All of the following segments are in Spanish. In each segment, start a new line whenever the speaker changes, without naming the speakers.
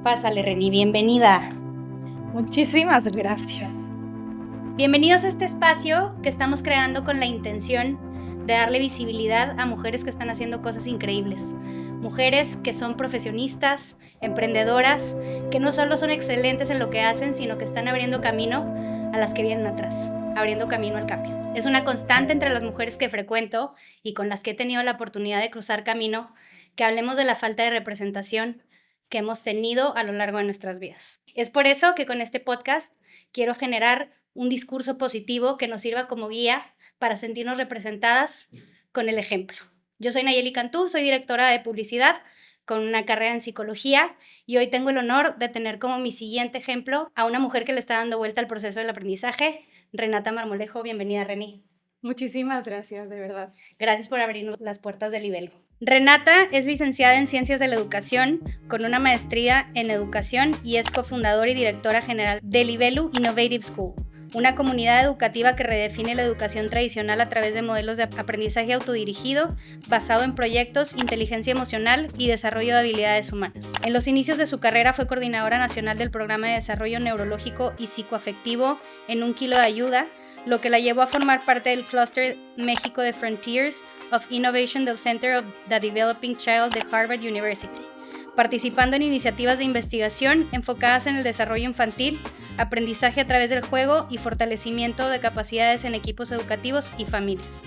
Pásale, Reni, bienvenida.
Muchísimas gracias.
Bienvenidos a este espacio que estamos creando con la intención de darle visibilidad a mujeres que están haciendo cosas increíbles. Mujeres que son profesionistas, emprendedoras, que no solo son excelentes en lo que hacen, sino que están abriendo camino a las que vienen atrás, abriendo camino al cambio. Es una constante entre las mujeres que frecuento y con las que he tenido la oportunidad de cruzar camino, que hablemos de la falta de representación que hemos tenido a lo largo de nuestras vidas. Es por eso que con este podcast quiero generar un discurso positivo que nos sirva como guía para sentirnos representadas con el ejemplo. Yo soy Nayeli Cantú, soy directora de publicidad con una carrera en psicología y hoy tengo el honor de tener como mi siguiente ejemplo a una mujer que le está dando vuelta al proceso del aprendizaje, Renata Marmolejo. Bienvenida, Reni.
Muchísimas gracias, de verdad.
Gracias por abrirnos las puertas de Libelo. Renata es licenciada en Ciencias de la Educación con una maestría en Educación y es cofundadora y directora general de Libelo Innovative School, una comunidad educativa que redefine la educación tradicional a través de modelos de aprendizaje autodirigido basado en proyectos, inteligencia emocional y desarrollo de habilidades humanas. En los inicios de su carrera fue coordinadora nacional del Programa de Desarrollo Neurológico y Psicoafectivo en Un Kilo de Ayuda, lo que la llevó a formar parte del Cluster México de Frontiers of Innovation del Center of the Developing Child de Harvard University, participando en iniciativas de investigación enfocadas en el desarrollo infantil, aprendizaje a través del juego y fortalecimiento de capacidades en equipos educativos y familias.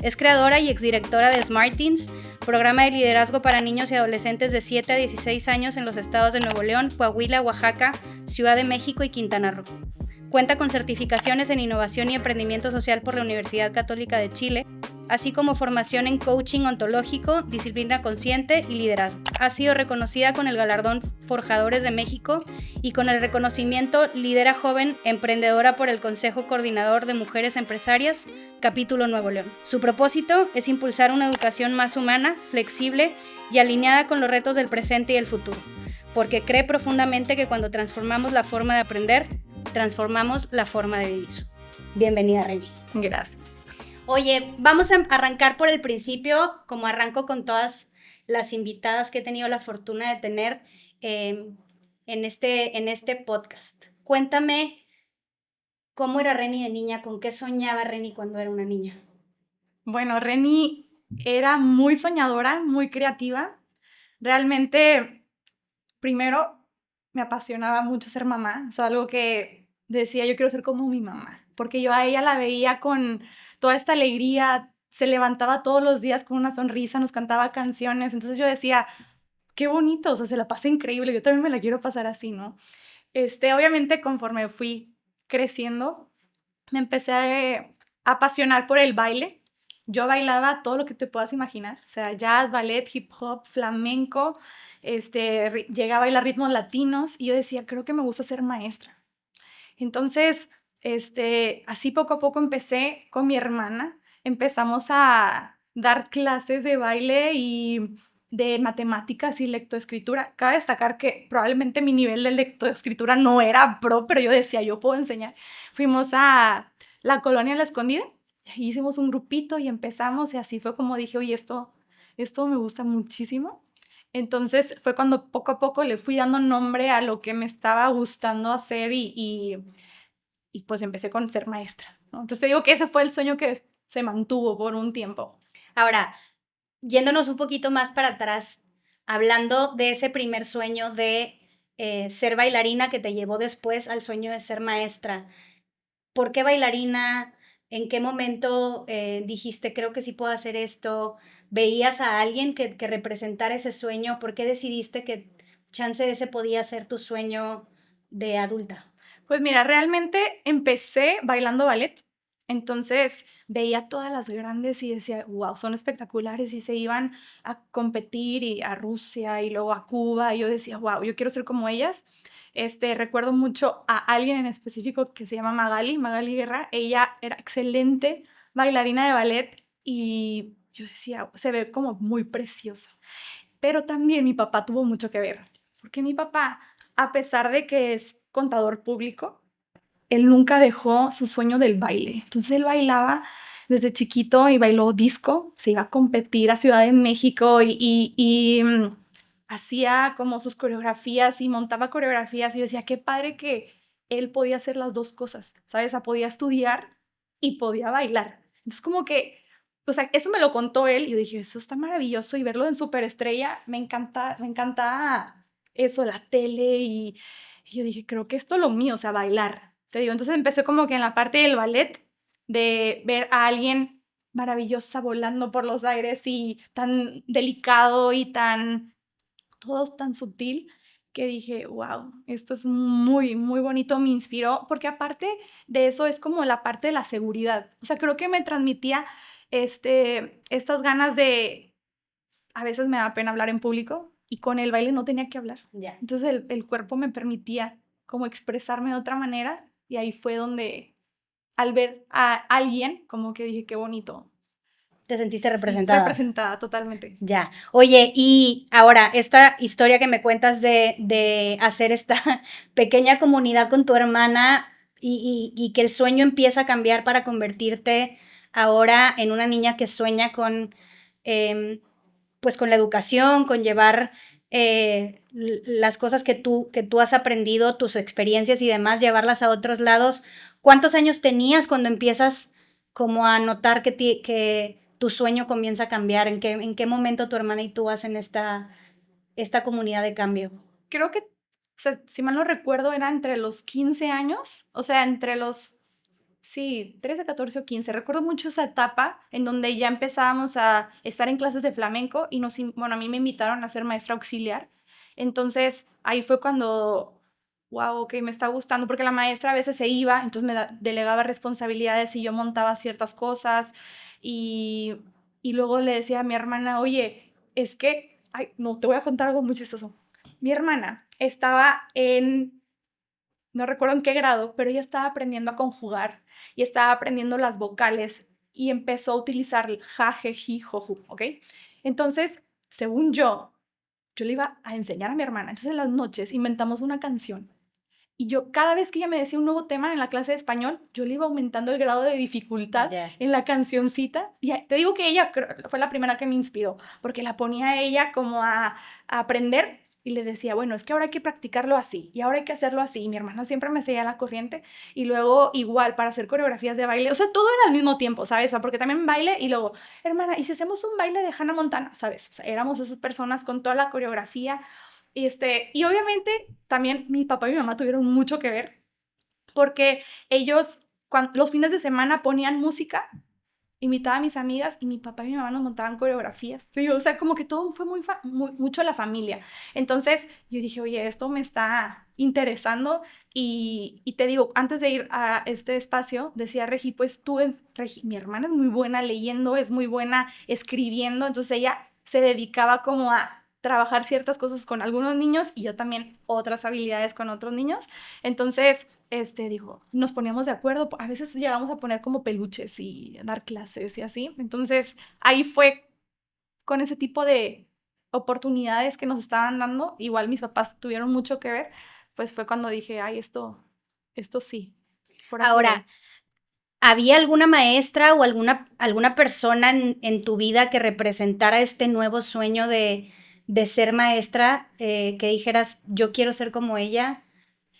Es creadora y exdirectora de Smart Teens, programa de liderazgo para niños y adolescentes de 7 a 16 años en los estados de Nuevo León, Coahuila, Oaxaca, Ciudad de México y Quintana Roo. Cuenta con certificaciones en innovación y emprendimiento social por la Universidad Católica de Chile, así como formación en coaching ontológico, disciplina consciente y liderazgo. Ha sido reconocida con el galardón Forjadores de México y con el reconocimiento Lidera Joven Emprendedora por el Consejo Coordinador de Mujeres Empresarias, capítulo Nuevo León. Su propósito es impulsar una educación más humana, flexible y alineada con los retos del presente y el futuro, porque cree profundamente que cuando transformamos la forma de aprender, transformamos la forma de vivir. Bienvenida, Reni.
Gracias.
Oye, vamos a arrancar por el principio, como arranco con todas las invitadas que he tenido la fortuna de tener en este podcast. Cuéntame cómo era Reni de niña, con qué soñaba Reni cuando era una niña.
Bueno, Reni era muy soñadora, muy creativa. Realmente, primero, me apasionaba mucho ser mamá. O sea, algo que decía, yo quiero ser como mi mamá. Porque yo a ella la veía con toda esta alegría, se levantaba todos los días con una sonrisa, nos cantaba canciones. Entonces yo decía, qué bonito, o sea, se la pasa increíble, yo también me la quiero pasar así, ¿no? Obviamente, conforme fui creciendo, me empecé a apasionar por el baile. Yo bailaba todo lo que te puedas imaginar, o sea, jazz, ballet, hip hop, flamenco, llegaba a bailar ritmos latinos y yo decía, creo que me gusta ser maestra. Entonces, así poco a poco empecé con mi hermana, empezamos a dar clases de baile y de matemáticas y lectoescritura. Cabe destacar que probablemente mi nivel de lectoescritura no era pro, pero yo decía, yo puedo enseñar. Fuimos a la colonia La Escondida, y hicimos un grupito y empezamos y así fue como dije, oye, esto me gusta muchísimo. Entonces fue cuando poco a poco le fui dando nombre a lo que me estaba gustando hacer y pues empecé con ser maestra, ¿no? Entonces te digo que ese fue el sueño que se mantuvo por un tiempo.
Ahora, yéndonos un poquito más para atrás, hablando de ese primer sueño de ser bailarina que te llevó después al sueño de ser maestra, ¿por qué bailarina? ¿En qué momento dijiste, creo que sí puedo hacer esto? ¿Veías a alguien que representara ese sueño? ¿Por qué decidiste que chance ese podía ser tu sueño de adulta?
Pues mira, realmente empecé bailando ballet, entonces veía todas las grandes y decía, wow, son espectaculares y se iban a competir y a Rusia y luego a Cuba y yo decía, wow, yo quiero ser como ellas. Recuerdo mucho a alguien en específico que se llama Magali Guerra, ella era excelente bailarina de ballet y yo decía, se ve como muy preciosa. Pero también mi papá tuvo mucho que ver, porque mi papá, a pesar de que es contador público, él nunca dejó su sueño del baile. Entonces él bailaba desde chiquito y bailó disco, se iba a competir a Ciudad de México y hacía como sus coreografías y montaba coreografías y yo decía, qué padre que él podía hacer las dos cosas, ¿sabes? O sea, podía estudiar y podía bailar. Entonces como que, o sea, eso me lo contó él y yo dije, eso está maravilloso y verlo en Superestrella, me encanta eso, la tele y yo dije, creo que esto es lo mío, o sea, bailar. Te digo, entonces empecé como que en la parte del ballet, de ver a alguien maravillosa volando por los aires y tan delicado y tan, todo tan sutil, que dije, wow, esto es muy, muy bonito, me inspiró, porque aparte de eso es como la parte de la seguridad. O sea, creo que me transmitía estas ganas de, a veces me da pena hablar en público y con el baile no tenía que hablar.
Ya.
Entonces el cuerpo me permitía como expresarme de otra manera y ahí fue donde al ver a alguien como que dije, qué bonito.
¿Te sentiste
Sí,
representada?
representada totalmente.
Ya. Oye, y ahora, esta historia que me cuentas de hacer esta pequeña comunidad con tu hermana y que el sueño empieza a cambiar para convertirte ahora en una niña que sueña con, pues con la educación, con llevar las cosas que tú has aprendido, tus experiencias y demás, llevarlas a otros lados. ¿Cuántos años tenías cuando empiezas como a notar que tu sueño comienza a cambiar? En qué momento tu hermana y tú hacen esta comunidad de cambio?
Creo que, o sea, si mal no recuerdo, era entre los 15 años, o sea, entre los, sí, 13, 14 o 15. Recuerdo mucho esa etapa en donde ya empezábamos a estar en clases de flamenco y bueno, a mí me invitaron a ser maestra auxiliar. Entonces, ahí fue cuando, wow, ok, me está gustando, porque la maestra a veces se iba, entonces delegaba responsabilidades y yo montaba ciertas cosas y, y luego le decía a mi hermana, oye, es que, ay, no, te voy a contar algo muy chistoso. Mi hermana estaba no recuerdo en qué grado, pero ella estaba aprendiendo a conjugar y estaba aprendiendo las vocales y empezó a utilizar ja, je, ji, jo, ju, ¿ok? Entonces, según yo le iba a enseñar a mi hermana. Entonces, en las noches inventamos una canción y yo, cada vez que ella me decía un nuevo tema en la clase de español, yo le iba aumentando el grado de dificultad en la cancioncita. Y te digo que ella fue la primera que me inspiró, porque la ponía a ella como a aprender y le decía, bueno, es que ahora hay que practicarlo así y ahora hay que hacerlo así. Y mi hermana siempre me seguía la corriente y luego igual para hacer coreografías de baile, o sea, todo era al mismo tiempo, ¿sabes? O sea, porque también baile y luego, hermana, ¿y si hacemos un baile de Hannah Montana? ¿Sabes? O sea, éramos esas personas con toda la coreografía y obviamente también mi papá y mi mamá tuvieron mucho que ver porque ellos los fines de semana ponían música, invitaba a mis amigas y mi papá y mi mamá nos montaban coreografías. ¿Sí? O sea, como que todo fue mucho la familia. Entonces yo dije, oye, esto me está interesando y te digo, antes de ir a este espacio, decía Regi, pues Regi, mi hermana es muy buena leyendo, es muy buena escribiendo, entonces ella se dedicaba como a trabajar ciertas cosas con algunos niños y yo también otras habilidades con otros niños. Entonces, digo, nos poníamos de acuerdo, a veces llegamos a poner como peluches y dar clases y así. Entonces, ahí fue con ese tipo de oportunidades que nos estaban dando, igual mis papás tuvieron mucho que ver, pues fue cuando dije, ay, esto sí. Por aquí
Ahora,
voy.
¿había alguna maestra o alguna persona en tu vida que representara este nuevo sueño de ser maestra, que dijeras, yo quiero ser como ella?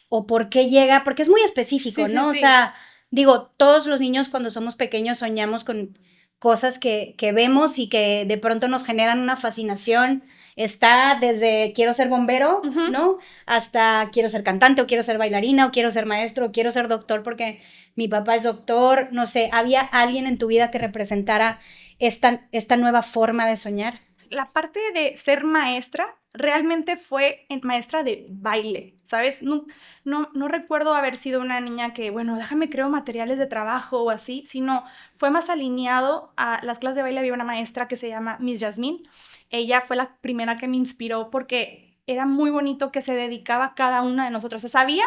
¿O por qué llega? Porque es muy específico,
Sí, sí,
¿no? O
sí.
sea, digo, todos los niños cuando somos pequeños soñamos con cosas que vemos y que de pronto nos generan una fascinación. Está desde quiero ser bombero,
Ujú.
¿no? Hasta quiero ser cantante o quiero ser bailarina o quiero ser maestro o quiero ser doctor porque mi papá es doctor. No sé, ¿había alguien en tu vida que representara esta nueva forma de soñar?
La parte de ser maestra realmente fue maestra de baile, ¿sabes? No recuerdo haber sido una niña que, bueno, déjame creo materiales de trabajo o así, sino fue más alineado a las clases de baile. Había una maestra que se llama Miss Yasmín. Ella fue la primera que me inspiró porque era muy bonito que se dedicaba a cada una de nosotros. O sea, sabía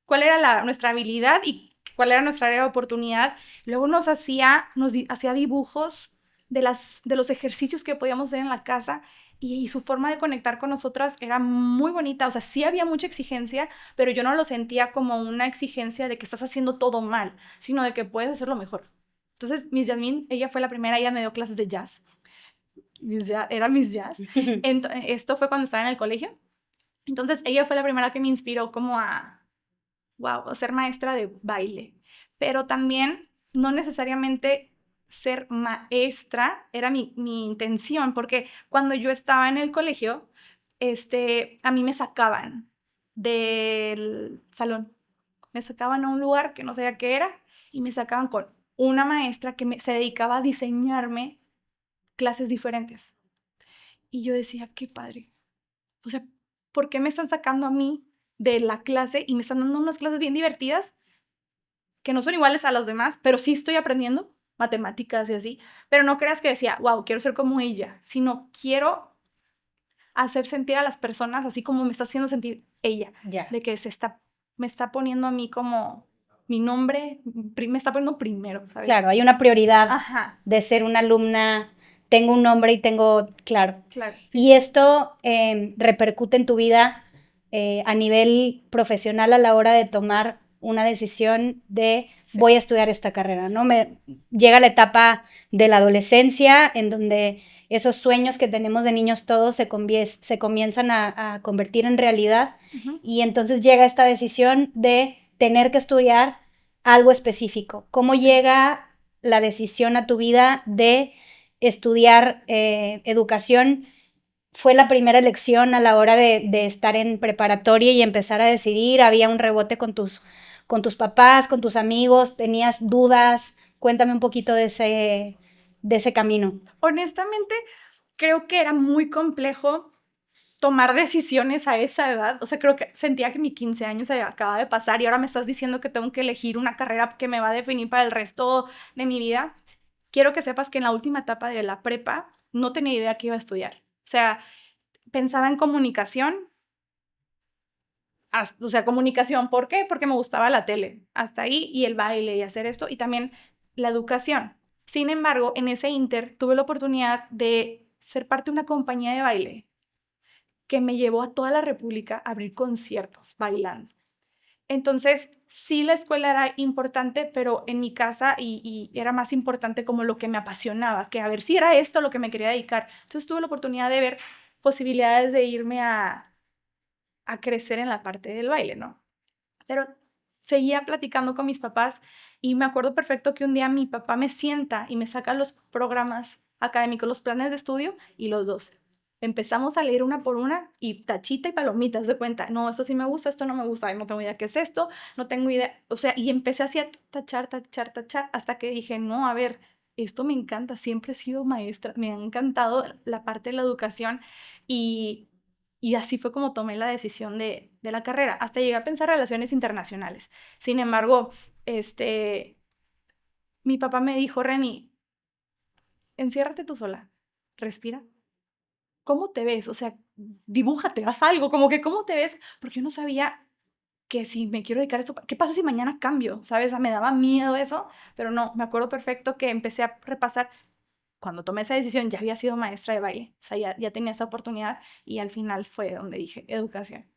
cuál era nuestra habilidad y cuál era nuestra área de oportunidad. Luego nos hacía dibujos de los ejercicios que podíamos hacer en la casa y su forma de conectar con nosotras era muy bonita. O sea, sí había mucha exigencia, pero yo no lo sentía como una exigencia de que estás haciendo todo mal, sino de que puedes hacerlo mejor. Entonces, Miss Yasmín, ella fue la primera, ella me dio clases de jazz. era Miss Jazz. Esto fue cuando estaba en el colegio. Entonces ella fue la primera que me inspiró como a ser maestra de baile. Pero también no necesariamente ser maestra era mi intención, porque cuando yo estaba en el colegio, a mí me sacaban del salón. Me sacaban a un lugar que no sabía qué era y me sacaban con una maestra que se dedicaba a diseñarme clases diferentes. Y yo decía, qué padre. O sea, ¿por qué me están sacando a mí de la clase y me están dando unas clases bien divertidas que no son iguales a los demás, pero sí estoy aprendiendo matemáticas y así? Pero no creas que decía, wow, quiero ser como ella, sino quiero hacer sentir a las personas así como me está haciendo sentir ella.
Ya.
De que me está poniendo a mí como mi nombre, me está poniendo primero, ¿sabes?
Claro, hay una prioridad
Ajá.
de ser una alumna, tengo un nombre y tengo, claro.
Claro. Sí.
Y esto repercute en tu vida a nivel profesional a la hora de tomar una decisión de
Sí.
voy a estudiar esta carrera, ¿no? Llega la etapa de la adolescencia en donde esos sueños que tenemos de niños todos se comienzan a convertir en realidad.
Ujú.
Y entonces llega esta decisión de tener que estudiar algo específico. ¿Cómo llega la decisión a tu vida de estudiar educación? ¿Fue la primera elección a la hora de estar en preparatoria y empezar a decidir? ¿Había un rebote con tus papás, con tus amigos? ¿Tenías dudas? Cuéntame un poquito de ese camino.
Honestamente, creo que era muy complejo tomar decisiones a esa edad. O sea, creo que sentía que mi 15 años se acaba de pasar y ahora me estás diciendo que tengo que elegir una carrera que me va a definir para el resto de mi vida. Quiero que sepas que en la última etapa de la prepa no tenía idea qué iba a estudiar. O sea, pensaba en comunicación. O sea, comunicación, ¿por qué? Porque me gustaba la tele, hasta ahí, y el baile y hacer esto, y también la educación. Sin embargo, en ese inter tuve la oportunidad de ser parte de una compañía de baile que me llevó a toda la República a abrir conciertos bailando. Entonces, sí, la escuela era importante, pero en mi casa y era más importante como lo que me apasionaba, que a ver si era esto lo que me quería dedicar. Entonces tuve la oportunidad de ver posibilidades de irme a crecer en la parte del baile, ¿no? Pero seguía platicando con mis papás y me acuerdo perfecto que un día mi papá me sienta y me saca los programas académicos, los planes de estudio, y los dos empezamos a leer una por una y tachita y palomitas de cuenta. No, esto sí me gusta, esto no me gusta, ay, no tengo idea qué es esto, no tengo idea. O sea, y empecé así a tachar, hasta que dije, no, a ver, esto me encanta, siempre he sido maestra, me ha encantado la parte de la educación y así fue como tomé la decisión de la carrera. Hasta llegué a pensar relaciones internacionales. Sin embargo, mi papá me dijo, Reni, enciérrate tú sola, respira. ¿Cómo te ves? O sea, dibújate, haz algo, como que ¿cómo te ves? Porque yo no sabía que si me quiero dedicar a esto, ¿qué pasa si mañana cambio? ¿Sabes? Me daba miedo eso, pero no, me acuerdo perfecto que empecé a repasar. Cuando tomé esa decisión ya había sido maestra de baile, o sea, ya tenía esa oportunidad y al final fue donde dije educación.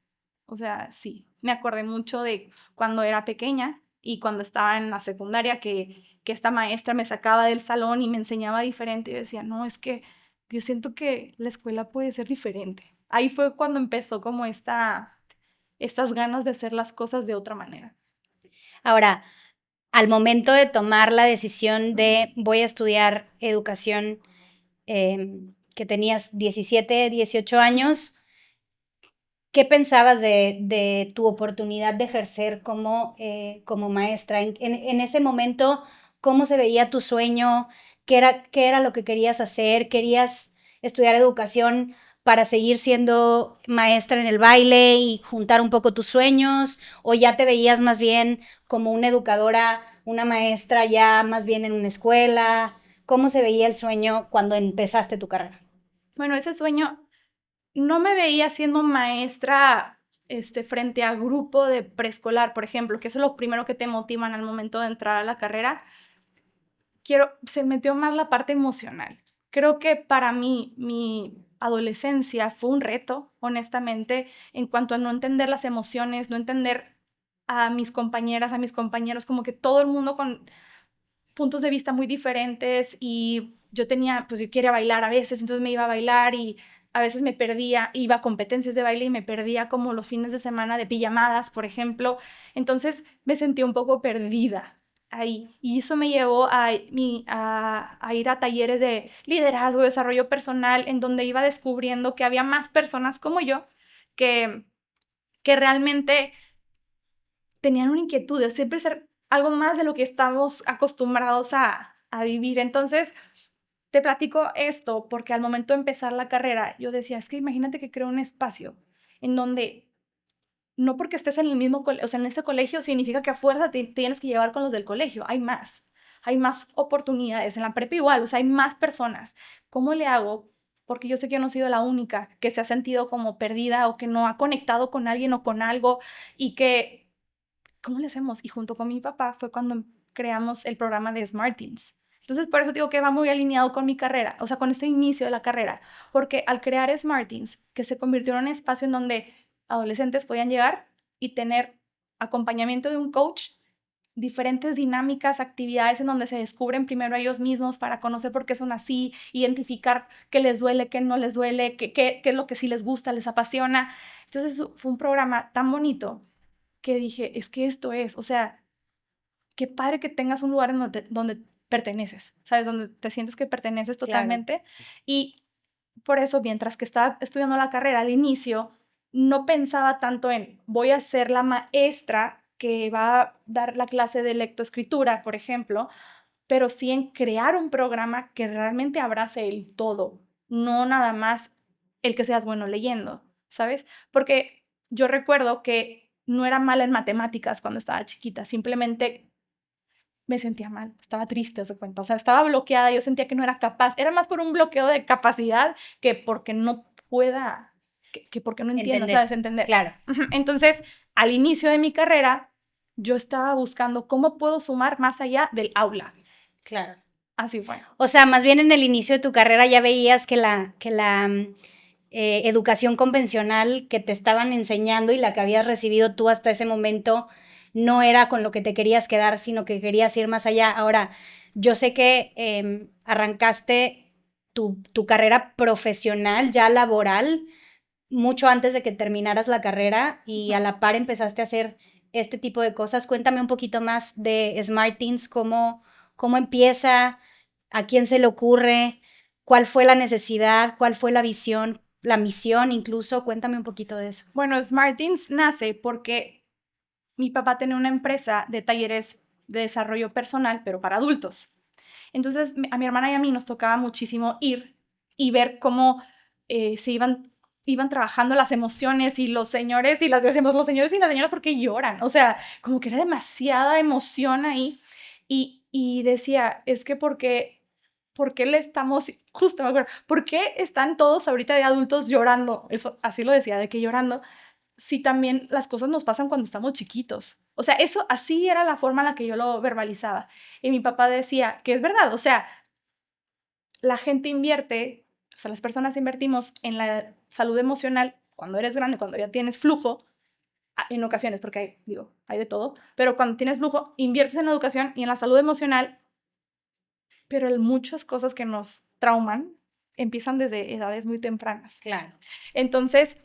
O sea, sí, me acordé mucho de cuando era pequeña y cuando estaba en la secundaria que esta maestra me sacaba del salón y me enseñaba diferente y decía, no, es que yo siento que la escuela puede ser diferente. Ahí fue cuando empezó como estas ganas de hacer las cosas de otra manera.
Ahora, al momento de tomar la decisión de voy a estudiar educación, que tenías 17, 18 años, ¿qué pensabas de tu oportunidad de ejercer como maestra? En ese momento, ¿cómo se veía tu sueño? ¿Qué era lo que querías hacer? ¿Querías estudiar educación para seguir siendo maestra en el baile y juntar un poco tus sueños? ¿O ya te veías más bien como una educadora, una maestra ya más bien en una escuela? ¿Cómo se veía el sueño cuando empezaste tu carrera?
Bueno, ese sueño no me veía siendo maestra frente a grupo de preescolar, por ejemplo, que eso es lo primero que te motivan al momento de entrar a la carrera. Se metió más la parte emocional. Creo que para mí, mi adolescencia fue un reto, honestamente, en cuanto a no entender las emociones, no entender a mis compañeras, a mis compañeros, como que todo el mundo con puntos de vista muy diferentes y yo quería bailar a veces, entonces me iba a bailar y a veces me perdía, iba a competencias de baile y me perdía como los fines de semana de pijamadas, por ejemplo. Entonces me sentí un poco perdida ahí. Y eso me llevó a ir a talleres de liderazgo, desarrollo personal, en donde iba descubriendo que había más personas como yo que realmente tenían una inquietud de siempre ser algo más de lo que estamos acostumbrados a vivir. Entonces, te platico esto porque al momento de empezar la carrera, yo decía, es que imagínate que creo un espacio en donde no porque estés en el mismo colegio, o sea, en ese colegio significa que a fuerza te tienes que llevar con los del colegio. Hay más oportunidades. En la prepa igual, o sea, hay más personas. ¿Cómo le hago? Porque yo sé que yo no he sido la única que se ha sentido como perdida o que no ha conectado con alguien o con algo y que, ¿cómo le hacemos? Y junto con mi papá fue cuando creamos el programa de Smartins. Entonces, por eso digo que va muy alineado con mi carrera, o sea, con este inicio de la carrera, porque al crear Smartins, que se convirtió en un espacio en donde adolescentes podían llegar y tener acompañamiento de un coach, diferentes dinámicas, actividades en donde se descubren primero a ellos mismos para conocer por qué son así, identificar qué les duele, qué no les duele, qué es lo que sí les gusta, les apasiona. Entonces fue un programa tan bonito que dije, es que esto es, o sea, qué padre que tengas un lugar en donde perteneces, ¿sabes? Donde te sientes que perteneces totalmente. Claro. Y por eso, mientras que estaba estudiando la carrera al inicio, no pensaba tanto en voy a ser la maestra que va a dar la clase de lectoescritura, por ejemplo, pero sí en crear un programa que realmente abrace el todo, no nada más el que seas bueno leyendo, ¿sabes? Porque yo recuerdo que no era mala en matemáticas cuando estaba chiquita, simplemente me sentía mal, estaba triste, se cuenta, o sea, estaba bloqueada, yo sentía que no era capaz, era más por un bloqueo de capacidad que porque no pueda, que porque no entiendo, ¿sabes? Entender.
Claro.
Entonces, al inicio de mi carrera, yo estaba buscando cómo puedo sumar más allá del aula.
Claro.
Así fue.
O sea, más bien en el inicio de tu carrera ya veías que la educación convencional que te estaban enseñando y la que habías recibido tú hasta ese momento no era con lo que te querías quedar, sino que querías ir más allá. Ahora, yo sé que arrancaste tu carrera profesional, ya laboral, mucho antes de que terminaras la carrera y a la par empezaste a hacer este tipo de cosas. Cuéntame un poquito más de Smartins, cómo empieza, a quién se le ocurre, cuál fue la necesidad, cuál fue la visión, la misión incluso. Cuéntame un poquito de eso.
Bueno, Smartins nace porque mi papá tenía una empresa de talleres de desarrollo personal, pero para adultos. Entonces, a mi hermana y a mí nos tocaba muchísimo ir y ver cómo se iban trabajando las emociones y los señores, y las decimos los señores y las señoras porque lloran. O sea, como que era demasiada emoción ahí. Y decía, es que ¿por qué le estamos, justo me acuerdo, por qué están todos ahorita de adultos llorando? Eso, así lo decía, de que llorando, si también las cosas nos pasan cuando estamos chiquitos. O sea, eso así era la forma en la que yo lo verbalizaba. Y mi papá decía que es verdad, o sea, la gente invierte, o sea, las personas invertimos en la salud emocional cuando eres grande, cuando ya tienes flujo, en ocasiones, porque hay de todo, pero cuando tienes flujo, inviertes en la educación y en la salud emocional, pero muchas cosas que nos trauman empiezan desde edades muy tempranas.
Claro.
Entonces,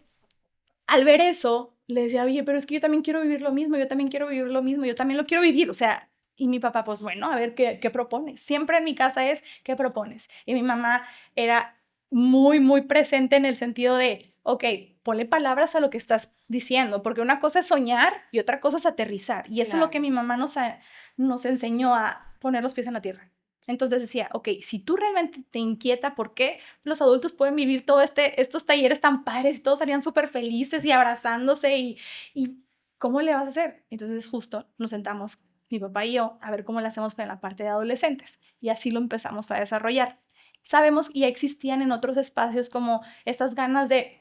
al ver eso, le decía, oye, pero es que yo también quiero vivir lo mismo, yo también quiero vivir lo mismo, yo también lo quiero vivir, o sea, y mi papá, pues bueno, a ver, ¿qué propones? Siempre en mi casa es, ¿qué propones? Y mi mamá era muy, muy presente en el sentido de, ok, ponle palabras a lo que estás diciendo, porque una cosa es soñar y otra cosa es aterrizar, y eso es lo que mi mamá nos enseñó a poner los pies en la tierra. Entonces decía, ok, si tú realmente te inquieta por qué los adultos pueden vivir todos estos talleres tan padres y todos salían súper felices y abrazándose y ¿cómo le vas a hacer? Entonces justo nos sentamos, mi papá y yo, a ver cómo le hacemos para la parte de adolescentes y así lo empezamos a desarrollar. Sabemos que ya existían en otros espacios como estas ganas de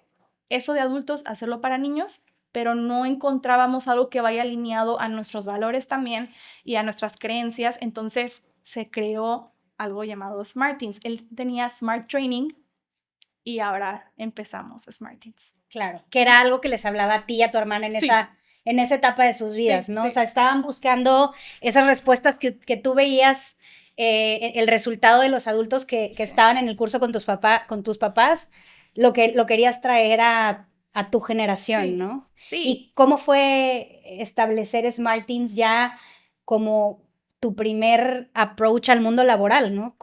eso de adultos, hacerlo para niños, pero no encontrábamos algo que vaya alineado a nuestros valores también y a nuestras creencias, entonces se creó algo llamado Smartins. Él tenía Smart Training y ahora empezamos Smartins.
Claro, que era algo que les hablaba a ti y a tu hermana en, sí, en esa etapa de sus vidas, sí, ¿no? Sí. O sea, estaban buscando esas respuestas que tú veías el resultado de los adultos que estaban en el curso con tus papás, lo querías traer a tu generación,
Sí,
¿no?
sí.
¿Y cómo fue establecer Smartins ya como tu primer approach al mundo laboral, ¿no?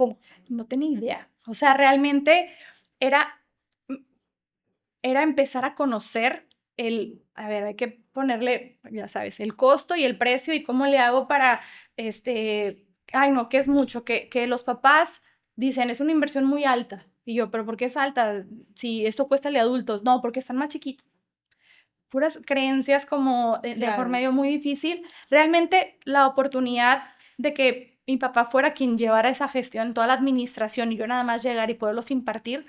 No tenía idea. O sea, realmente era, era empezar a conocer a ver, hay que ponerle, ya sabes, el costo y el precio y cómo le hago para, ay no, que es mucho, que los papás dicen, es una inversión muy alta. Y yo, pero ¿por qué es alta? Si esto cuesta de adultos. No, porque están más chiquitos. Puras creencias como de por medio muy difícil. Realmente la oportunidad de que mi papá fuera quien llevara esa gestión, toda la administración y yo nada más llegar y poderlos impartir,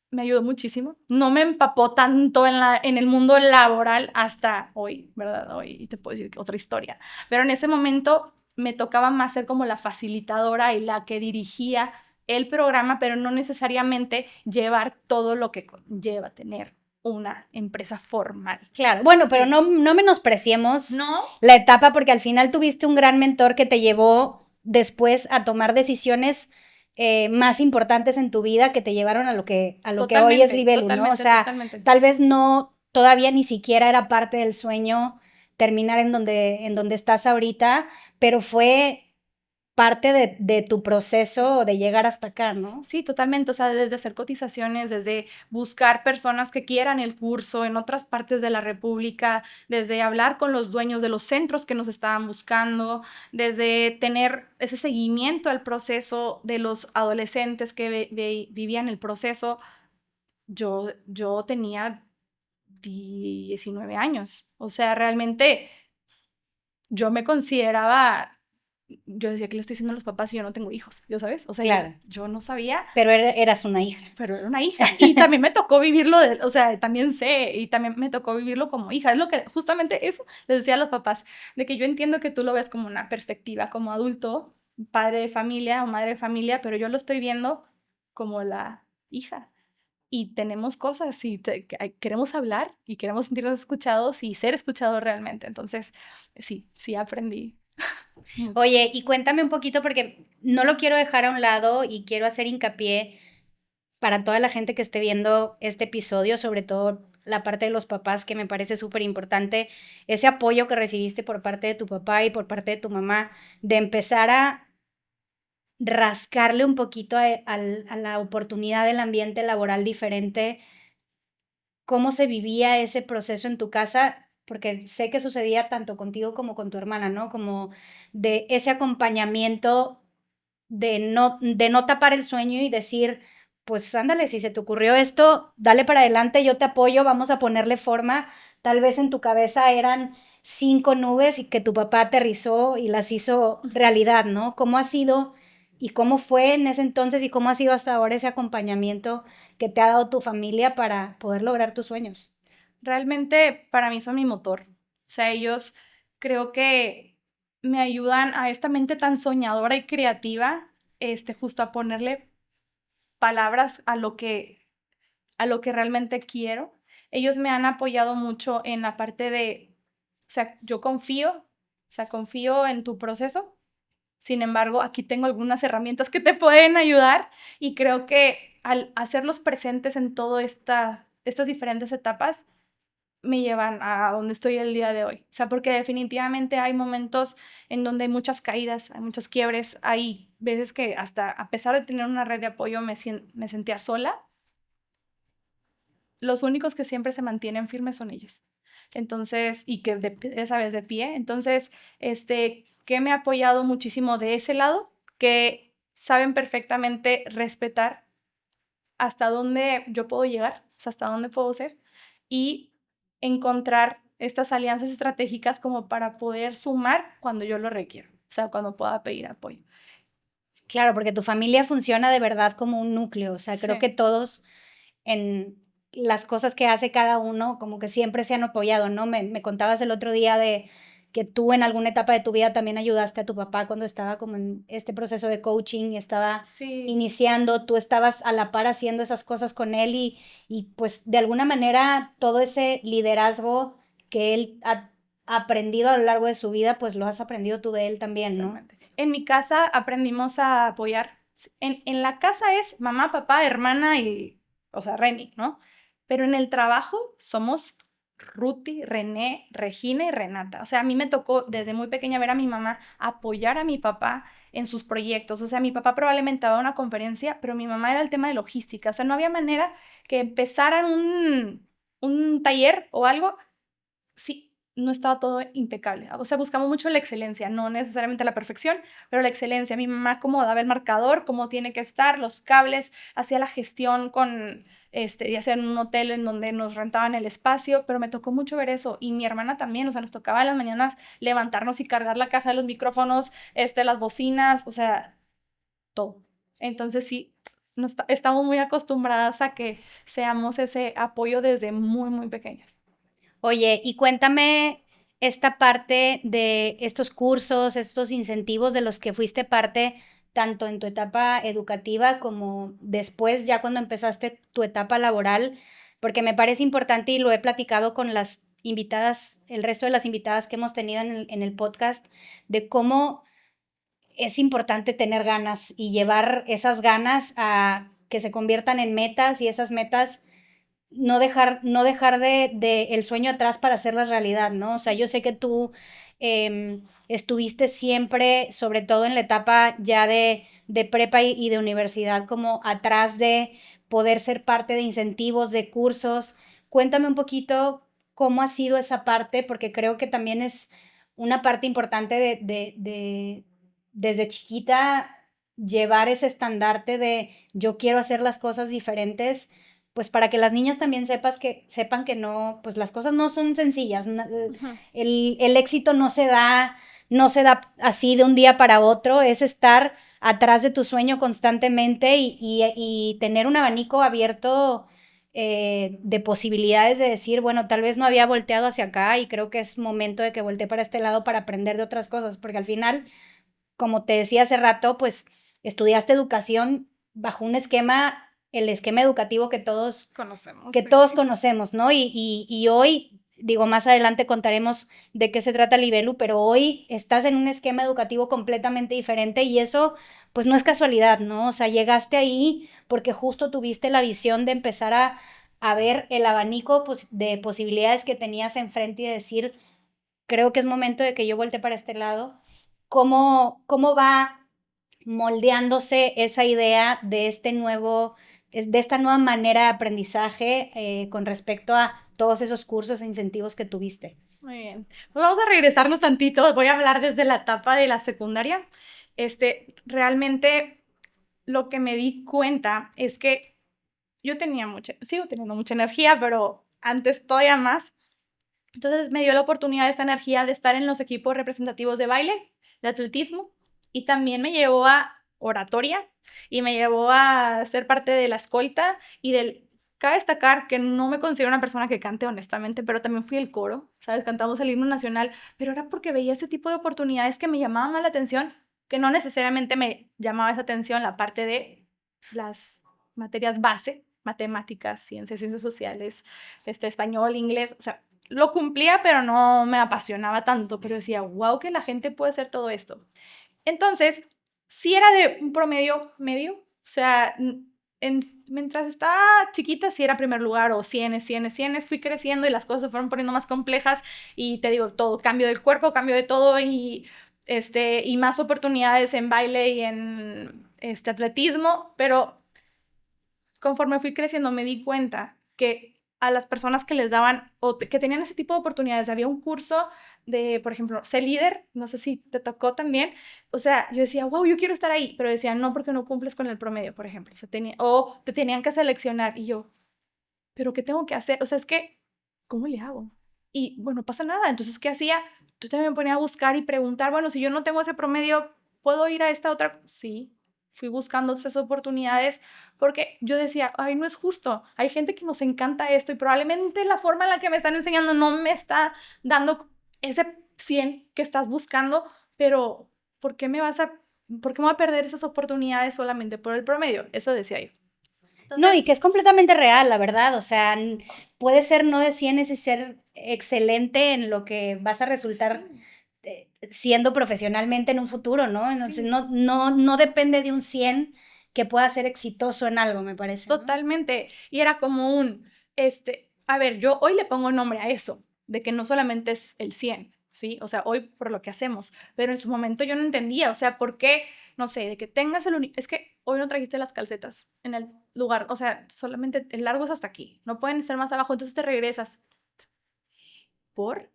me ayudó muchísimo. No me empapó tanto en el mundo laboral hasta hoy, ¿verdad? Hoy te puedo decir que otra historia. Pero en ese momento me tocaba más ser como la facilitadora y la que dirigía el programa, pero no necesariamente llevar todo lo que lleva tener una empresa formal.
Claro, bueno, pero
Sí.
no menospreciemos
¿No?
la etapa porque al final tuviste un gran mentor que te llevó después a tomar decisiones más importantes en tu vida que te llevaron a lo que hoy es Libelu, ¿no? O sea,
totalmente.
tal vez no, todavía ni siquiera era parte del sueño terminar en donde estás ahorita, pero fue parte de tu proceso de llegar hasta acá, ¿no?
Sí, totalmente. O sea, desde hacer cotizaciones, desde buscar personas que quieran el curso en otras partes de la República, desde hablar con los dueños de los centros que nos estaban buscando, desde tener ese seguimiento al proceso de los adolescentes que vivían el proceso. Yo tenía 19 años. O sea, realmente yo me consideraba, yo decía que le estoy diciendo a los papás y yo no tengo hijos, ¿ya sabes? O sea,
Claro.
yo no sabía,
Pero eras una hija.
pero era una hija. Y también me tocó vivirlo, o sea, también sé, y también me tocó vivirlo como hija. Es lo que, justamente eso les decía a los papás, de que yo entiendo que tú lo ves como una perspectiva como adulto, padre de familia o madre de familia, pero yo lo estoy viendo como la hija. Y tenemos cosas y queremos hablar y queremos sentirnos escuchados y ser escuchados realmente. Entonces, sí aprendí.
Oye, y cuéntame un poquito porque no lo quiero dejar a un lado y quiero hacer hincapié para toda la gente que esté viendo este episodio, sobre todo la parte de los papás, que me parece súper importante, ese apoyo que recibiste por parte de tu papá y por parte de tu mamá, de empezar a rascarle un poquito a la oportunidad del ambiente laboral diferente, cómo se vivía ese proceso en tu casa, porque sé que sucedía tanto contigo como con tu hermana, ¿no? Como de ese acompañamiento de no tapar el sueño y decir, pues ándale, si se te ocurrió esto, dale para adelante, yo te apoyo, vamos a ponerle forma. Tal vez en tu cabeza eran 5 nubes y que tu papá aterrizó y las hizo realidad, ¿no? ¿Cómo ha sido y cómo fue en ese entonces y cómo ha sido hasta ahora ese acompañamiento que te ha dado tu familia para poder lograr tus sueños?
Realmente para mí son mi motor. O sea, ellos creo que me ayudan a esta mente tan soñadora y creativa, justo a ponerle palabras a lo que realmente quiero. Ellos me han apoyado mucho en la parte de, o sea, yo confío, o sea, confío en tu proceso. Sin embargo, aquí tengo algunas herramientas que te pueden ayudar y creo que al hacerlos presentes en todas estas diferentes etapas, me llevan a donde estoy el día de hoy. O sea, porque definitivamente hay momentos en donde hay muchas caídas, hay muchos quiebres, hay veces que hasta a pesar de tener una red de apoyo me sentía sola. Los únicos que siempre se mantienen firmes son ellos. Entonces, y que esa vez de pie. Entonces, que me ha apoyado muchísimo de ese lado, que saben perfectamente respetar hasta dónde yo puedo llegar, o sea, hasta dónde puedo ser, y encontrar estas alianzas estratégicas como para poder sumar cuando yo lo requiero, o sea, cuando pueda pedir apoyo.
Claro, porque tu familia funciona de verdad como un núcleo, o sea, creo
Sí.
que todos en las cosas que hace cada uno, como que siempre se han apoyado, ¿no? Me contabas el otro día de que tú en alguna etapa de tu vida también ayudaste a tu papá cuando estaba como en este proceso de coaching y estaba
Sí,
iniciando, tú estabas a la par haciendo esas cosas con él y pues de alguna manera todo ese liderazgo que él ha aprendido a lo largo de su vida, pues lo has aprendido tú de él también, ¿no?
totalmente. En mi casa aprendimos a apoyar. En la casa es mamá, papá, hermana y, o sea, Reni, ¿no? Pero en el trabajo somos Ruti, René, Regina y Renata. O sea, a mí me tocó desde muy pequeña ver a mi mamá apoyar a mi papá en sus proyectos. O sea, mi papá probablemente daba una conferencia, pero mi mamá era el tema de logística. O sea, no había manera que empezaran un taller o algo si no estaba todo impecable. O sea, buscamos mucho la excelencia, no necesariamente la perfección, pero la excelencia. Mi mamá cómo daba el marcador, cómo tiene que estar, los cables, hacía la gestión con, ya sea en un hotel en donde nos rentaban el espacio, pero me tocó mucho ver eso. Y mi hermana también, o sea, nos tocaba en las mañanas levantarnos y cargar la caja de los micrófonos, las bocinas, o sea, todo. Entonces sí, estamos muy acostumbradas a que seamos ese apoyo desde muy, muy pequeñas.
Oye, y cuéntame esta parte de estos cursos, estos incentivos de los que fuiste parte tanto en tu etapa educativa como después, ya cuando empezaste tu etapa laboral, porque me parece importante y lo he platicado con las invitadas, el resto de las invitadas que hemos tenido en el podcast, de cómo es importante tener ganas y llevar esas ganas a que se conviertan en metas y esas metas no dejar de el sueño atrás para hacerlas realidad, ¿no? O sea, yo sé que tú estuviste siempre, sobre todo en la etapa ya de prepa y de universidad, como atrás de poder ser parte de incentivos, de cursos. Cuéntame un poquito cómo ha sido esa parte, porque creo que también es una parte importante de desde chiquita llevar ese estandarte de yo quiero hacer las cosas diferentes, pues para que las niñas también sepan que no, pues las cosas no son sencillas.
Ujú.
El éxito no se da así de un día para otro, es estar atrás de tu sueño constantemente y tener un abanico abierto de posibilidades de decir, bueno, tal vez no había volteado hacia acá y creo que es momento de que voltee para este lado para aprender de otras cosas, porque al final, como te decía hace rato, pues estudiaste educación bajo un esquema, el esquema educativo
Conocemos,
que
sí.
todos conocemos, ¿no? Y hoy, digo, más adelante contaremos de qué se trata Libelu, pero hoy estás en un esquema educativo completamente diferente y eso, pues no es casualidad, ¿no? O sea, llegaste ahí porque justo tuviste la visión de empezar a ver el abanico de posibilidades que tenías enfrente y de decir, creo que es momento de que yo voltee para este lado. ¿Cómo va moldeándose esa idea de esta nueva manera de aprendizaje con respecto a todos esos cursos e incentivos que tuviste?
Muy bien. Pues vamos a regresarnos tantito. Voy a hablar desde la etapa de la secundaria. Realmente lo que me di cuenta es que yo sigo teniendo mucha energía, pero antes todavía más. Entonces me dio la oportunidad esta energía de estar en los equipos representativos de baile, de atletismo, y también me llevó a oratoria y me llevó a ser parte de la escolta y del... Cabe destacar que no me considero una persona que cante honestamente, pero también fui el coro, ¿sabes? Cantamos el himno nacional, pero era porque veía este tipo de oportunidades que me llamaban más la atención, que no necesariamente me llamaba esa atención la parte de las materias base, matemáticas, ciencias sociales, español, inglés, o sea, lo cumplía, pero no me apasionaba tanto, pero decía, wow, que la gente puede hacer todo esto. Entonces, sí era de un promedio medio, o sea, mientras estaba chiquita, sí era primer lugar o cienes, fui creciendo y las cosas se fueron poniendo más complejas y te digo, todo, cambio del cuerpo, cambio de todo y más oportunidades en baile y en atletismo, pero conforme fui creciendo me di cuenta que a las personas que les daban o que tenían ese tipo de oportunidades, había un curso de, por ejemplo, Sé Líder, no sé si te tocó también, o sea, yo decía, wow, yo quiero estar ahí, pero decían, no, porque no cumples con el promedio, por ejemplo, o te tenían que seleccionar y yo, pero ¿qué tengo que hacer? O sea, es que, ¿cómo le hago? Y bueno, no pasa nada, entonces, ¿qué hacía? Tú también me ponía a buscar y preguntar, bueno, si yo no tengo ese promedio, ¿puedo ir a esta otra? Sí, fui buscando esas oportunidades porque yo decía, ay, no es justo, hay gente que nos encanta esto y probablemente la forma en la que me están enseñando no me está dando ese 100 que estás buscando, pero ¿por qué me voy a perder esas oportunidades solamente por el promedio? Eso decía yo.
No,
Entonces,
y que es completamente real, la verdad. O sea, puede ser no de 100 y ser excelente en lo que vas a resultar siendo profesionalmente en un futuro, ¿no? Entonces,
Sí.
no depende de un 100 que pueda ser exitoso en algo, me parece, ¿no?
Totalmente. Y era como a ver, yo hoy le pongo nombre a eso, de que no solamente es el 100, ¿sí? O sea, hoy por lo que hacemos, pero en su momento yo no entendía, o sea, ¿por qué? No sé, de que tengas es que hoy no trajiste las calcetas en el lugar, o sea, solamente el largo es hasta aquí, no pueden estar más abajo, entonces te regresas. ¿Por?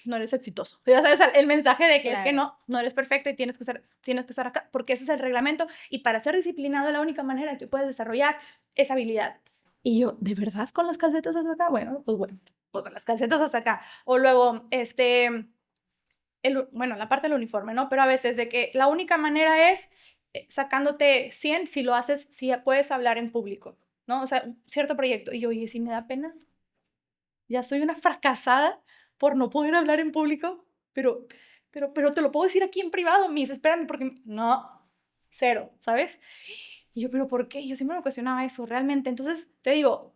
No eres exitoso. Ya sabes, el mensaje de que es que
Claro.
no eres perfecta y tienes que estar acá, porque ese es el reglamento, y para ser disciplinado la única manera que puedes desarrollar esa habilidad. Y yo, ¿de verdad con las calcetas hasta acá? Bueno, pues con las calcetas hasta acá. O luego, bueno, la parte del uniforme, ¿no? Pero a veces de que la única manera es sacándote 100 si lo haces, si puedes hablar en público, ¿no? O sea, un cierto proyecto. Y yo, oye, si me da pena, ya soy una fracasada por no poder hablar en público, pero te lo puedo decir aquí en privado, Miss, espérame, porque no, cero, ¿sabes? Y yo, ¿pero por qué? Yo siempre me cuestionaba eso, realmente. Entonces, te digo,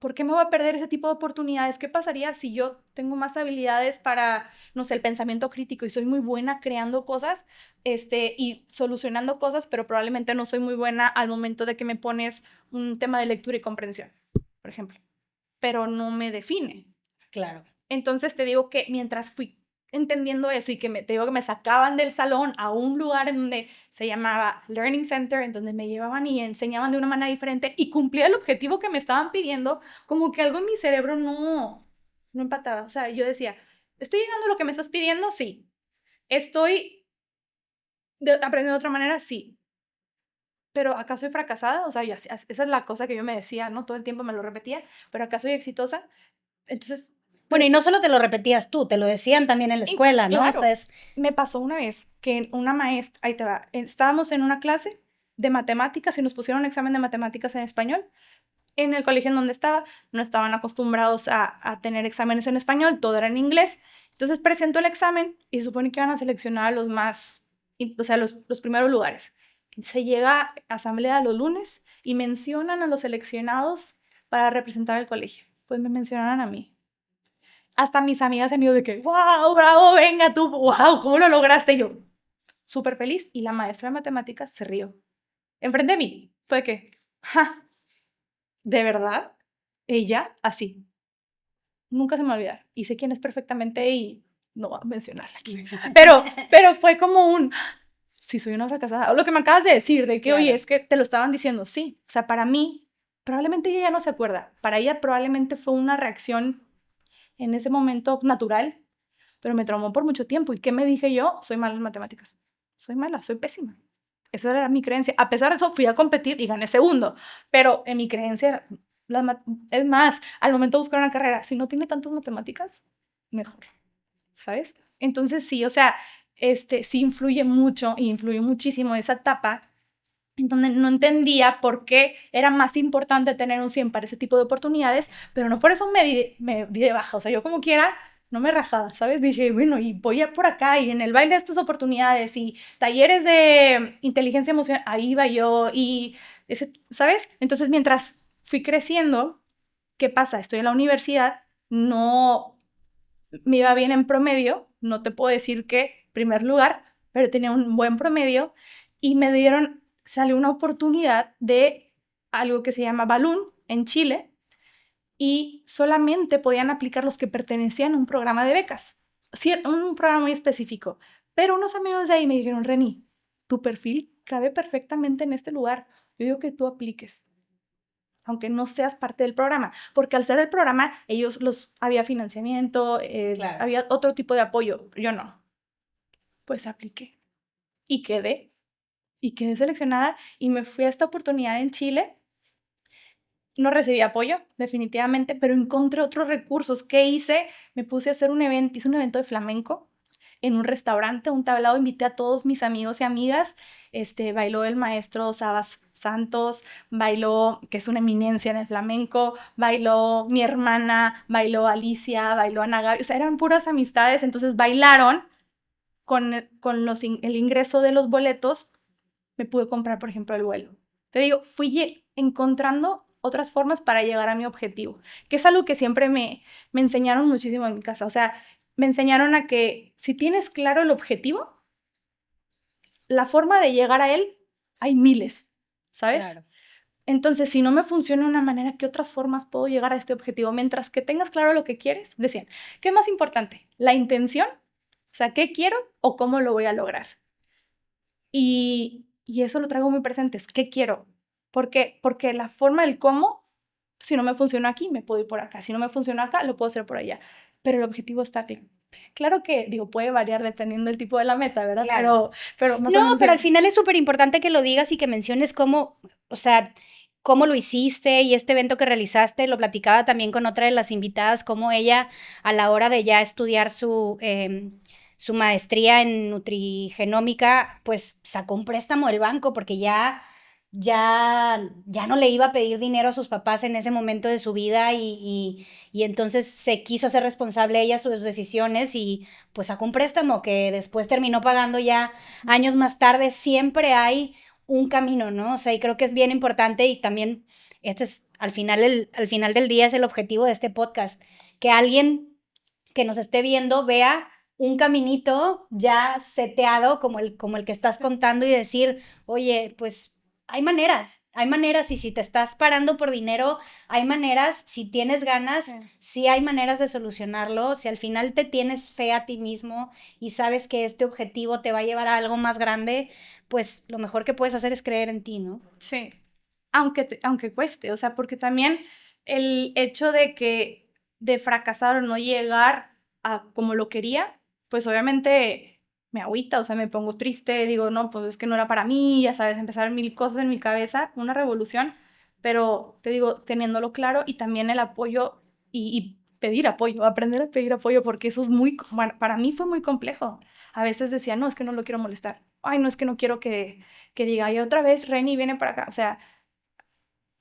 ¿por qué me voy a perder ese tipo de oportunidades? ¿Qué pasaría si yo tengo más habilidades para, no sé, el pensamiento crítico y soy muy buena creando cosas, y solucionando cosas, pero probablemente no soy muy buena al momento de que me pones un tema de lectura y comprensión, por ejemplo, pero no me define?
Claro.
Entonces te digo que mientras fui entendiendo eso y que te digo que me sacaban del salón a un lugar en donde se llamaba Learning Center, en donde me llevaban y enseñaban de una manera diferente y cumplía el objetivo que me estaban pidiendo, como que algo en mi cerebro no empataba. O sea, yo decía, ¿estoy llegando a lo que me estás pidiendo? Sí. ¿Estoy aprendiendo de otra manera? Sí. ¿Pero acaso soy fracasada? O sea, esa es la cosa que yo me decía, ¿no? Todo el tiempo me lo repetía, ¿pero acaso soy exitosa? Entonces, pero
Bueno,
es
y no
que
solo te lo repetías tú, te lo decían también en la escuela, ¿no? O sea,
claro, me pasó una vez que una maestra, ahí te va, estábamos en una clase de matemáticas y nos pusieron un examen de matemáticas en español. En el colegio en donde estaba, no estaban acostumbrados a tener exámenes en español, todo era en inglés. Entonces presentó el examen y se supone que iban a seleccionar a los más, o sea, los primeros lugares. Se llega a asamblea los lunes y mencionan a los seleccionados para representar al colegio. Pues me mencionaron a mí. Hasta mis amigas se me dio de que, wow, bravo, venga tú, wow, ¿cómo lo lograste? Y yo, súper feliz. Y la maestra de matemáticas se rió. Enfrente de mí. Fue que, ja, ¿de verdad? Ella, así. Nunca se me va a olvidar. Y sé quién es perfectamente y no voy a mencionarla aquí. Pero fue como sí, soy una fracasada. O lo que me acabas de decir, de que, oye,
claro.
es que te lo estaban diciendo, sí. O sea, para mí, probablemente ella ya no se acuerda. Para ella probablemente fue una reacción en ese momento natural, pero me traumó por mucho tiempo. ¿Y qué me dije yo? Soy mala en matemáticas. Soy mala, soy pésima. Esa era mi creencia. A pesar de eso, fui a competir y gané segundo. Pero en mi creencia, es más, al momento de buscar una carrera, si no tiene tantas matemáticas, mejor, ¿sabes? Entonces sí, o sea, sí influye mucho y influye muchísimo esa etapa en donde no entendía por qué era más importante tener un 100 para ese tipo de oportunidades, pero no por eso me di de baja. O sea, yo como quiera, no me rajaba, ¿sabes? Dije, bueno, y voy a por acá, y en el baile de estas oportunidades, y talleres de inteligencia emocional, ahí iba yo, y ¿sabes? Entonces, mientras fui creciendo, ¿qué pasa? Estoy en la universidad, no me iba bien en promedio, no te puedo decir que primer lugar, pero tenía un buen promedio y salió una oportunidad de algo que se llama Balloon en Chile y solamente podían aplicar los que pertenecían a un programa de becas, sí, un programa muy específico. Pero unos amigos de ahí me dijeron, Reni, tu perfil cabe perfectamente en este lugar. Yo digo que tú apliques, aunque no seas parte del programa, porque al ser el programa, había financiamiento,
Claro.
había otro tipo de apoyo, yo no. Pues apliqué y quedé seleccionada y me fui a esta oportunidad en Chile. No recibí apoyo, definitivamente, pero encontré otros recursos. ¿Qué hice? Me puse a hacer hice un evento de flamenco en un restaurante, un tablado, invité a todos mis amigos y amigas, bailó el maestro Sabas Santos, bailó, que es una eminencia en el flamenco, bailó mi hermana, bailó Alicia, bailó Ana Gaby, o sea, eran puras amistades, entonces bailaron con el ingreso de los boletos, me pude comprar, por ejemplo, el vuelo. Te digo, fui encontrando otras formas para llegar a mi objetivo, que es algo que siempre me enseñaron muchísimo en mi casa. O sea, me enseñaron a que si tienes claro el objetivo, la forma de llegar a él hay miles, ¿sabes?
Claro.
Entonces, si no me funciona de una manera, ¿qué otras formas puedo llegar a este objetivo? Mientras que tengas claro lo que quieres, decían, ¿qué es más importante? ¿La intención? O sea, ¿qué quiero o cómo lo voy a lograr? Y eso lo traigo muy presente, es ¿qué quiero? ¿Por qué? Porque la forma del cómo, si no me funciona aquí, me puedo ir por acá. Si no me funciona acá, lo puedo hacer por allá. Pero el objetivo está claro. Claro que, digo, puede variar dependiendo del tipo de la meta, ¿verdad?
Claro.
Pero más
No,
o menos...
pero al final es súper importante que lo digas y que menciones cómo, o sea, cómo lo hiciste y este evento que realizaste, lo platicaba también con otra de las invitadas, cómo ella a la hora de ya estudiar su maestría en nutrigenómica, pues sacó un préstamo del banco porque ya no le iba a pedir dinero a sus papás en ese momento de su vida y entonces se quiso hacer responsable ella de sus decisiones y pues sacó un préstamo que después terminó pagando ya años más tarde. Siempre hay un camino, ¿no? O sea, y creo que es bien importante y también este es al final del día es el objetivo de este podcast, que alguien que nos esté viendo vea un caminito ya seteado como el que estás contando y decir, oye, pues hay maneras y si te estás parando por dinero, hay maneras, si tienes ganas, sí hay maneras de solucionarlo, si al final te tienes fe a ti mismo y sabes que este objetivo te va a llevar a algo más grande, pues lo mejor que puedes hacer es creer en ti, ¿no?
Sí, aunque cueste, o sea, porque también el hecho de fracasar o no llegar a como lo quería, pues obviamente me agüita, o sea, me pongo triste, digo, no, pues es que no era para mí, ya sabes, empezar mil cosas en mi cabeza, una revolución, pero te digo, teniéndolo claro y también el apoyo y pedir apoyo, aprender a pedir apoyo, porque eso es bueno, para mí fue muy complejo. A veces decía, no, es que no lo quiero molestar, ay, no, es que no quiero que diga, ay, otra vez Reni viene para acá. O sea,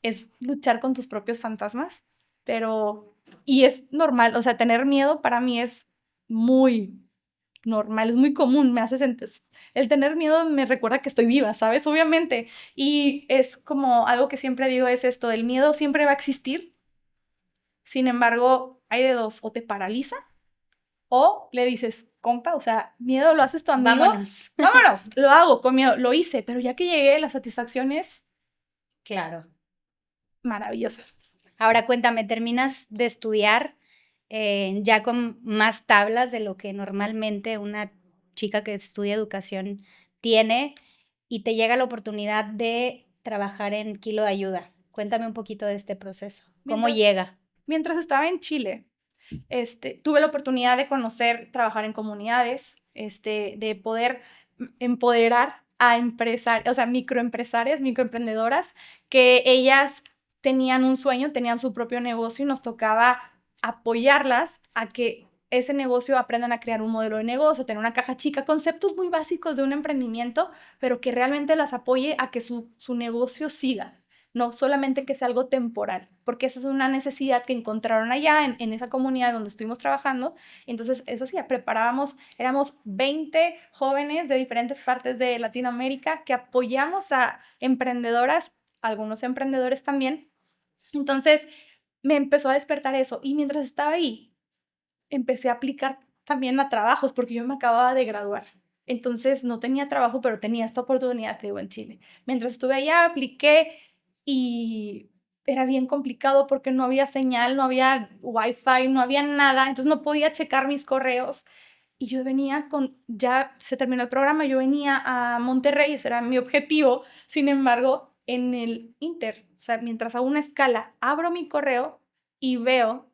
es luchar con tus propios fantasmas, pero, y es normal, o sea, tener miedo para mí es muy normal, es muy común, me hace sentir, el tener miedo me recuerda que estoy viva, ¿sabes? Obviamente, y es como algo que siempre digo es esto, el miedo siempre va a existir, sin embargo, hay de dos, o te paraliza, o le dices, compa, o sea, miedo lo haces tu amigo,
Vámonos.
vámonos, lo hago con miedo, lo hice, pero ya que llegué, la satisfacción es
Claro.
maravillosa.
Ahora cuéntame, ¿terminas de estudiar ya con más tablas de lo que normalmente una chica que estudia educación tiene y te llega la oportunidad de trabajar en Kilo de Ayuda? Cuéntame un poquito de este proceso. ¿Cómo
Mientras,
llega?
mientras estaba en Chile, tuve la oportunidad de conocer, trabajar en comunidades, de poder empoderar a empresarios, o sea, microempresarias, microemprendedoras, que ellas tenían un sueño, tenían su propio negocio y nos tocaba apoyarlas a que ese negocio aprendan a crear un modelo de negocio, tener una caja chica, conceptos muy básicos de un emprendimiento, pero que realmente las apoye a que su negocio siga. No solamente que sea algo temporal, porque esa es una necesidad que encontraron allá en esa comunidad donde estuvimos trabajando. Entonces, eso sí, preparábamos, éramos 20 jóvenes de diferentes partes de Latinoamérica que apoyamos a emprendedoras, algunos emprendedores también. Entonces, me empezó a despertar eso. Y mientras estaba ahí, empecé a aplicar también a trabajos, porque yo me acababa de graduar. Entonces, no tenía trabajo, pero tenía esta oportunidad, te digo, en Chile. Mientras estuve allá, apliqué y era bien complicado porque no había señal, no había wifi, no había nada, entonces no podía checar mis correos. Y yo venía ya se terminó el programa, yo venía a Monterrey, ese era mi objetivo. Sin embargo, en el Inter, o sea, mientras hago una escala, abro mi correo y veo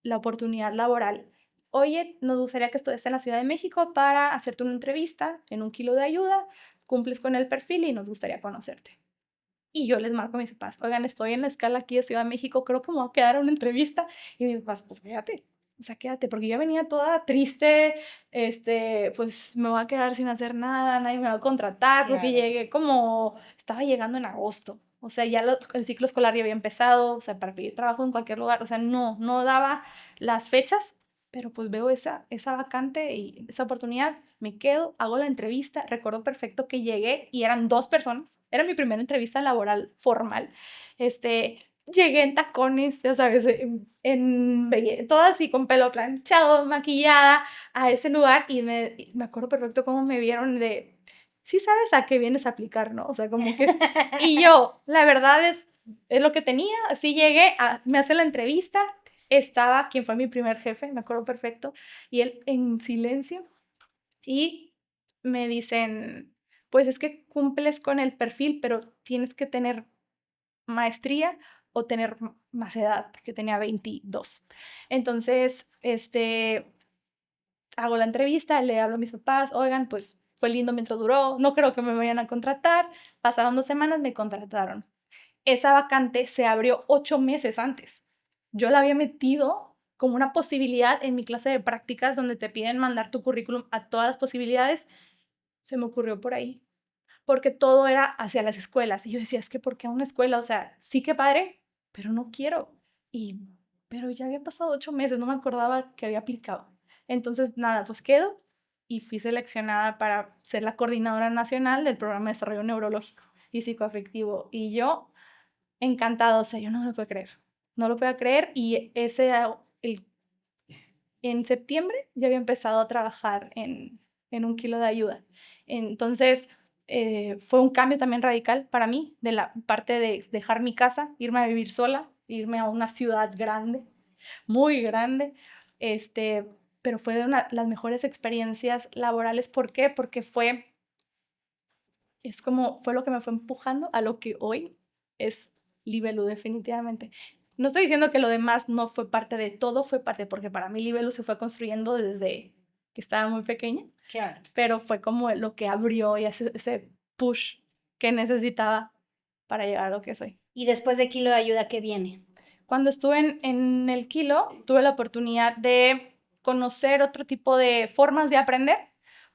la oportunidad laboral. Oye, nos gustaría que estés en la Ciudad de México para hacerte una entrevista en un Kilo de Ayuda, cumples con el perfil y nos gustaría conocerte. Y yo les marco a mis papás, oigan, estoy en la escala aquí de Ciudad de México, creo que me voy a quedar a una entrevista. Y mis papás, pues quédate, o sea, quédate, porque yo venía toda triste, pues me voy a quedar sin hacer nada, nadie me va a contratar, porque llegué estaba llegando en agosto. O sea, ya el ciclo escolar ya había empezado, o sea, para pedir trabajo en cualquier lugar, o sea, no daba las fechas, pero pues veo esa vacante y esa oportunidad, me quedo, hago la entrevista, recuerdo perfecto que llegué y eran 2 personas, era mi primera entrevista laboral formal, llegué en tacones, ya sabes, toda así con pelo planchado, maquillada, a ese lugar y me acuerdo perfecto cómo me vieron de, sí sabes a qué vienes a aplicar, ¿no? O sea, como que... Y yo, la verdad es lo que tenía, así llegué, me hace la entrevista, estaba quien fue mi primer jefe, me acuerdo perfecto, y él en silencio, y me dicen, pues es que cumples con el perfil, pero tienes que tener maestría o tener más edad, porque tenía 22. Entonces, hago la entrevista, le hablo a mis papás, oigan, pues fue lindo mientras duró, no creo que me vayan a contratar. Pasaron 2 semanas, me contrataron. Esa vacante se abrió 8 meses antes. Yo la había metido como una posibilidad en mi clase de prácticas donde te piden mandar tu currículum a todas las posibilidades. Se me ocurrió por ahí, porque todo era hacia las escuelas. Y yo decía, es que ¿por qué a una escuela? O sea, sí que padre, pero no quiero. Y, pero ya había pasado 8 meses, no me acordaba que había aplicado. Entonces, nada, pues quedo y fui seleccionada para ser la coordinadora nacional del programa de desarrollo neurológico y psicoafectivo. Y yo, encantada, o sea, yo no me lo puedo creer. No lo puedo creer. Y en septiembre ya había empezado a trabajar en 1 kilo de ayuda. Entonces, fue un cambio también radical para mí, de la parte de dejar mi casa, irme a vivir sola, irme a una ciudad grande, muy grande, pero fue de las mejores experiencias laborales. ¿Por qué? Porque fue lo que me fue empujando a lo que hoy es Libelu, definitivamente. No estoy diciendo que lo demás no fue parte de todo, fue parte, porque para mí Libelu se fue construyendo desde que estaba muy pequeña.
Claro.
Pero fue como lo que abrió y ese push que necesitaba para llegar a lo que soy.
Y después de Kilo de Ayuda, ¿qué viene?
Cuando estuve en el Kilo, tuve la oportunidad de conocer otro tipo de formas de aprender,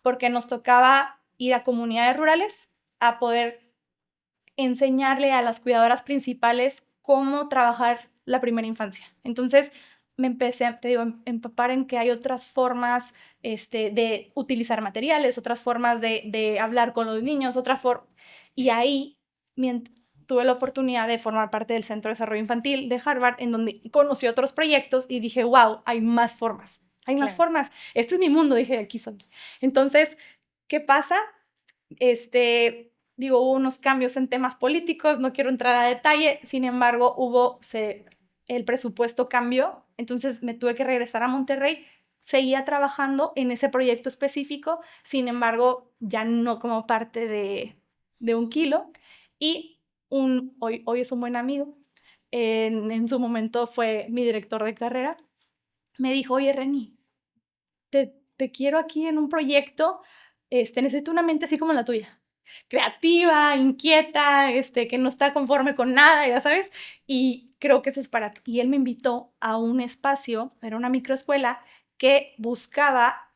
porque nos tocaba ir a comunidades rurales a poder enseñarle a las cuidadoras principales cómo trabajar la primera infancia. Entonces, me empecé, te digo, empapar en que hay otras formas de utilizar materiales, otras formas de hablar con los niños, y ahí tuve la oportunidad de formar parte del Centro de Desarrollo Infantil de Harvard, en donde conocí otros proyectos y dije, wow, hay más formas, hay más formas. Este es mi mundo, dije, aquí soy. Entonces, ¿qué pasa? Digo, hubo unos cambios en temas políticos, no quiero entrar a detalle, sin embargo, el presupuesto cambió, entonces me tuve que regresar a Monterrey, seguía trabajando en ese proyecto específico, sin embargo, ya no como parte de 1 kilo, y hoy es un buen amigo, en su momento fue mi director de carrera, me dijo, oye, Reni, te quiero aquí en un proyecto, necesito una mente así como la tuya, creativa, inquieta, que no está conforme con nada, ya sabes, y creo que eso es para ti. Y él me invitó a un espacio, era una microescuela, que buscaba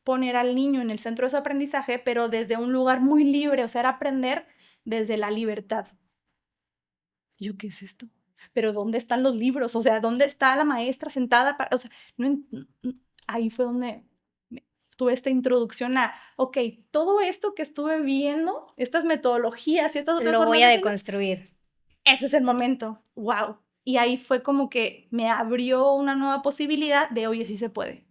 poner al niño en el centro de su aprendizaje, pero desde un lugar muy libre, o sea, era aprender desde la libertad. Y yo, ¿qué es esto? Pero ¿dónde están los libros? O sea, ¿dónde está la maestra sentada para...? O sea, ahí fue donde tuve esta introducción a, ok, todo esto que estuve viendo, estas metodologías y estas otras
Lo
formas
voy a
de
deconstruir.
ese es el momento, wow. Y ahí fue como que me abrió una nueva posibilidad de, oye, sí se puede,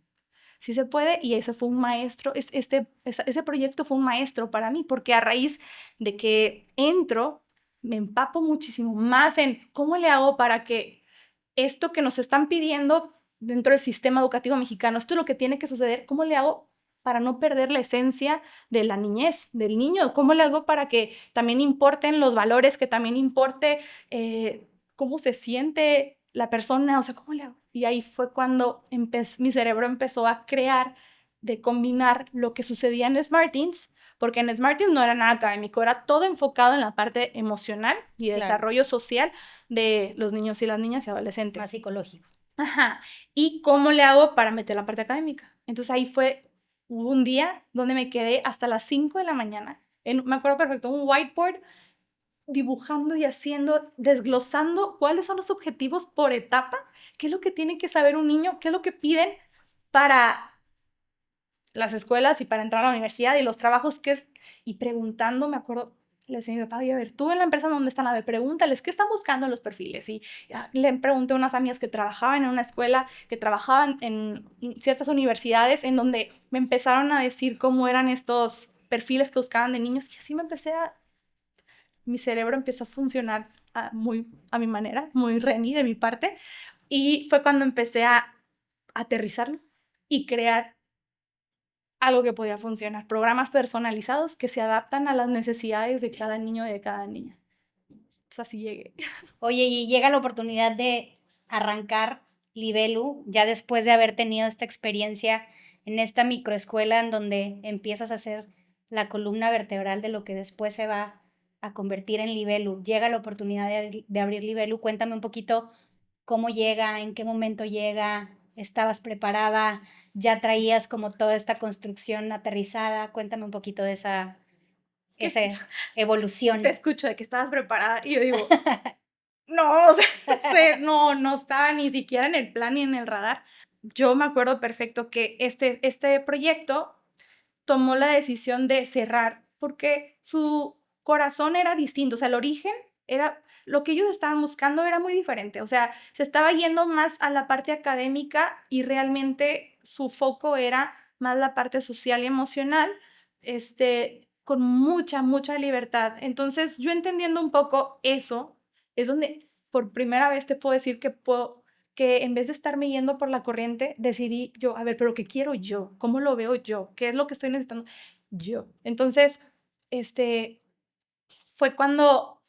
y ese fue un maestro, ese proyecto fue un maestro para mí, porque a raíz de que entro, me empapo muchísimo más en cómo le hago para que esto que nos están pidiendo dentro del sistema educativo mexicano, esto es lo que tiene que suceder, ¿cómo le hago para no perder la esencia de la niñez, del niño? ¿Cómo le hago para que también importen los valores, que también importe cómo se siente la persona? O sea, ¿cómo le hago? Y ahí fue cuando mi cerebro empezó a crear, de combinar lo que sucedía en Smartins, porque en Smartins no era nada académico, era todo enfocado en la parte emocional y desarrollo social de los niños y las niñas y adolescentes.
Más psicológico.
Ajá. ¿Y cómo le hago para meter la parte académica? Entonces ahí hubo un día donde me quedé hasta las 5 de la mañana, me acuerdo perfecto, un whiteboard, dibujando y desglosando cuáles son los objetivos por etapa, qué es lo que tiene que saber un niño, qué es lo que piden para las escuelas y para entrar a la universidad y los trabajos y preguntando, me acuerdo, le decía a mi papá, oye, a ver, tú en la empresa dónde están, a ver, pregúntales, ¿qué están buscando en los perfiles? Y le pregunté a unas amigas que trabajaban en una escuela, que trabajaban en ciertas universidades, en donde me empezaron a decir cómo eran estos perfiles que buscaban de niños, y así mi cerebro empezó a funcionar a mi manera, muy Reni de mi parte, y fue cuando empecé a aterrizarlo y crear algo que podía funcionar, programas personalizados que se adaptan a las necesidades de cada niño y de cada niña. Entonces así llegué.
Oye, y llega la oportunidad de arrancar Libelu, ya después de haber tenido esta experiencia en esta microescuela en donde empiezas a ser la columna vertebral de lo que después se va a convertir en Libelu. Llega la oportunidad de abrir Libelu. Cuéntame un poquito cómo llega, en qué momento llega, estabas preparada, ya traías como toda esta construcción aterrizada. Cuéntame un poquito de esa evolución.
Te escucho de que estabas preparada y yo digo, no, o sea, no estaba ni siquiera en el plan ni en el radar. Yo me acuerdo perfecto que este proyecto tomó la decisión de cerrar porque su corazón era distinto, o sea, el origen era, lo que ellos estaban buscando era muy diferente, o sea, se estaba yendo más a la parte académica y realmente su foco era más la parte social y emocional, con mucha libertad. Entonces, yo entendiendo un poco eso, es donde por primera vez te puedo decir que en vez de estarme yendo por la corriente, decidí yo, a ver, pero ¿qué quiero yo? ¿Cómo lo veo yo? ¿Qué es lo que estoy necesitando yo? Entonces, fue cuando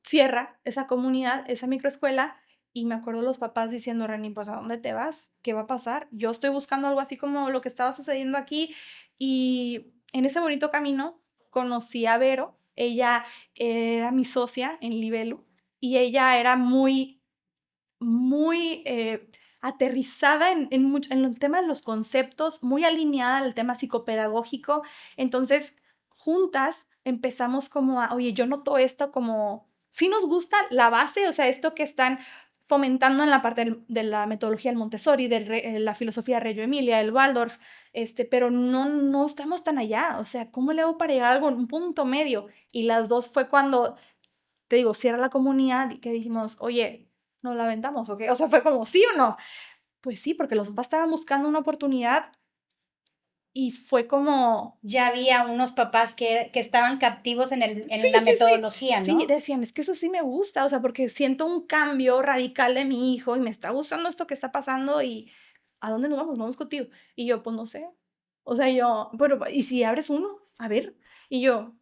cierra esa comunidad, esa microescuela, y me acuerdo los papás diciendo, Reni, pues ¿a dónde te vas? ¿Qué va a pasar? Yo estoy buscando algo así como lo que estaba sucediendo aquí, y en ese bonito camino conocí a Vero, ella era mi socia en Libelu, y ella era muy aterrizada en el tema de los conceptos, muy alineada al tema psicopedagógico. Entonces, juntas empezamos como a, oye, yo noto esto como, sí nos gusta la base, o sea, esto que están fomentando en la parte de la metodología del Montessori, de la filosofía Reggio Emilia, el Waldorf, pero no estamos tan allá, o sea, ¿cómo le hago para llegar a algo, un punto medio? Y las dos fue cuando, te digo, cierra la comunidad y que dijimos, oye, ¿nos la aventamos o qué? O sea, fue como, ¿sí o no? Pues sí, porque los papás estaban buscando una oportunidad y fue como...
Ya había unos papás que estaban captivos en la
Sí.
metodología, ¿no?
Sí, decían, es que eso sí me gusta, o sea, porque siento un cambio radical de mi hijo y me está gustando esto que está pasando y ¿a dónde nos vamos? Vamos contigo. Y yo, pues no sé. O sea, yo, bueno, ¿y si abres uno? A ver. Y yo,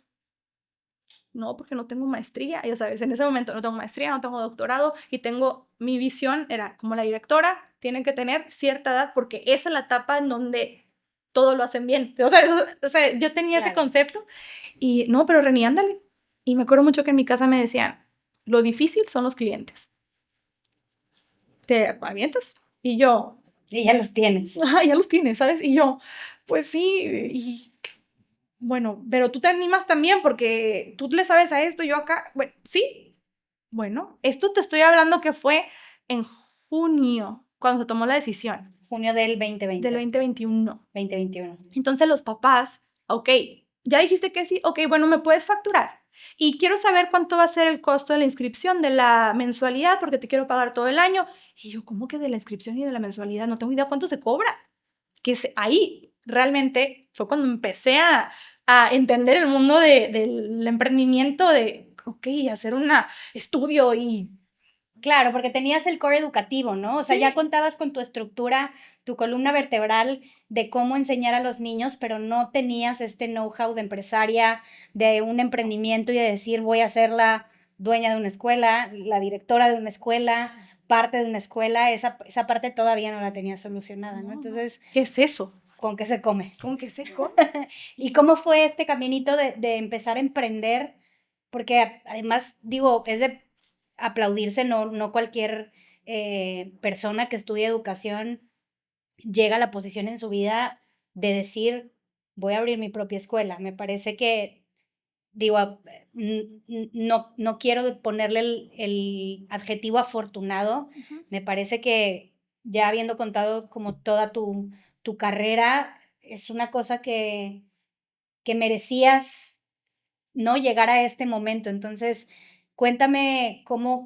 no, porque no tengo maestría, ya sabes, en ese momento no tengo maestría, no tengo doctorado y tengo, mi visión era como la directora, tienen que tener cierta edad porque esa es la etapa en donde todo lo hacen bien. O sea yo tenía ese concepto y no, pero Reni, ándale. Y me acuerdo mucho que en mi casa me decían, lo difícil son los clientes. Te avientas y yo...
Y ya los tienes.
Ajá, ya los tienes, ¿sabes? Y yo, pues sí, y bueno, pero tú te animas también porque tú le sabes a esto, yo acá, bueno, sí, bueno, esto te estoy hablando que fue en junio, cuando se tomó la decisión.
Junio del 2020.
Del 2021.
2021.
Entonces los papás, ok, ya dijiste que sí, ok, bueno, me puedes facturar. Y quiero saber cuánto va a ser el costo de la inscripción, de la mensualidad, porque te quiero pagar todo el año. Y yo, ¿cómo que de la inscripción y de la mensualidad? No tengo idea cuánto se cobra. Ahí realmente fue cuando empecé a entender el mundo del emprendimiento, de, ok, hacer un estudio y...
Claro, porque tenías el core educativo, ¿no? O sea, ya contabas con tu estructura, tu columna vertebral de cómo enseñar a los niños, pero no tenías este know-how de empresaria, de un emprendimiento y de decir, voy a ser la dueña de una escuela, la directora de una escuela, parte de una escuela. Esa parte todavía no la tenía solucionada, ¿no? Entonces,
¿qué es eso?
¿con qué se come?
¿Con qué se come?
¿Y cómo fue este caminito de empezar a emprender? Porque además, digo, es de aplaudirse, no cualquier persona que estudia educación llega a la posición en su vida de decir, voy a abrir mi propia escuela. Me parece que, digo, no quiero ponerle el adjetivo afortunado, me parece que ya habiendo contado como toda tu carrera, es una cosa que merecías no llegar a este momento. Entonces, cuéntame cómo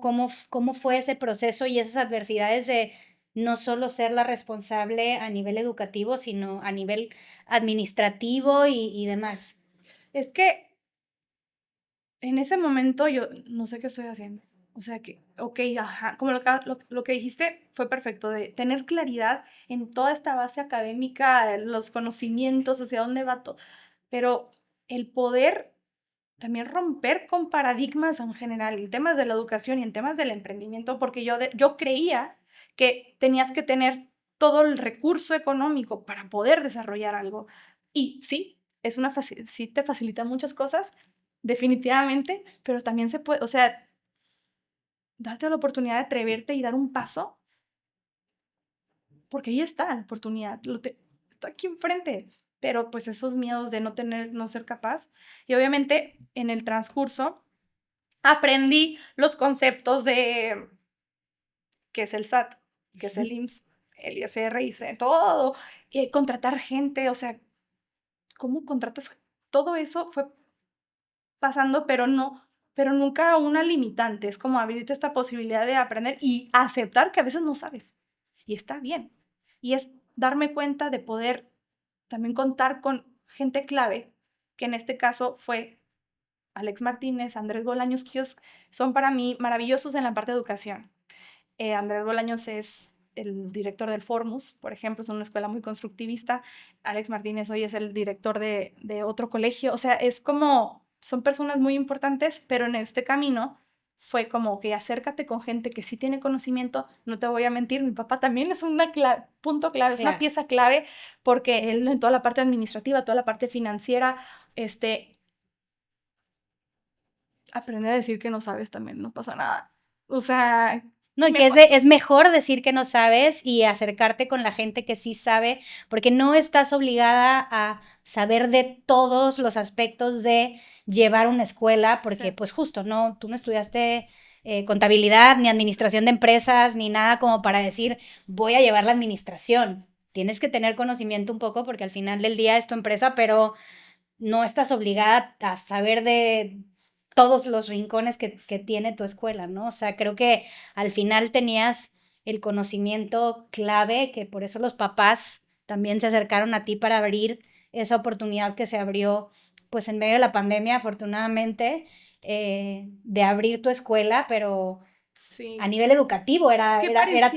fue ese proceso y esas adversidades de no solo ser la responsable a nivel educativo, sino a nivel administrativo y demás.
Es que en ese momento yo no sé qué estoy haciendo. O sea que, ok, ajá, como lo que dijiste fue perfecto, de tener claridad en toda esta base académica, los conocimientos, hacia dónde va todo, pero el poder también romper con paradigmas en general, en temas de la educación y en temas del emprendimiento, porque yo creía que tenías que tener todo el recurso económico para poder desarrollar algo. Y sí, sí te facilita muchas cosas, definitivamente, pero también se puede, o sea, darte la oportunidad de atreverte y dar un paso, porque ahí está la oportunidad, está aquí enfrente, pero pues esos miedos de no ser capaz, y obviamente en el transcurso aprendí los conceptos de qué es el SAT, qué es el IMSS, el ISR, hice todo, contratar gente, o sea, ¿cómo contratas? Todo eso fue pasando, pero nunca una limitante. Es como abrirte esta posibilidad de aprender y aceptar que a veces no sabes. Y está bien. Y es darme cuenta de poder también contar con gente clave, que en este caso fue Alex Martínez, Andrés Bolaños, que ellos son para mí maravillosos en la parte de educación. Andrés Bolaños es el director del Formus, por ejemplo, es una escuela muy constructivista. Alex Martínez hoy es el director de otro colegio. O sea, es como, son personas muy importantes, pero en este camino fue como que acércate con gente que sí tiene conocimiento. No te voy a mentir, mi papá también es un punto clave, es una pieza clave, porque él en toda la parte administrativa, toda la parte financiera, aprende a decir que no sabes también, no pasa nada. O sea,
No, y que es mejor decir que no sabes y acercarte con la gente que sí sabe, porque no estás obligada a saber de todos los aspectos de llevar una escuela, porque
sí.
pues justo, no, tú no estudiaste contabilidad, ni administración de empresas, ni nada como para decir, voy a llevar la administración. Tienes que tener conocimiento un poco porque al final del día es tu empresa, pero no estás obligada a saber de todos los rincones que tiene tu escuela, ¿no? O sea, creo que al final tenías el conocimiento clave, que por eso los papás también se acercaron a ti para abrir esa oportunidad que se abrió, pues en medio de la pandemia, afortunadamente, de abrir tu escuela, pero
Sí.
a nivel educativo era
Parecía?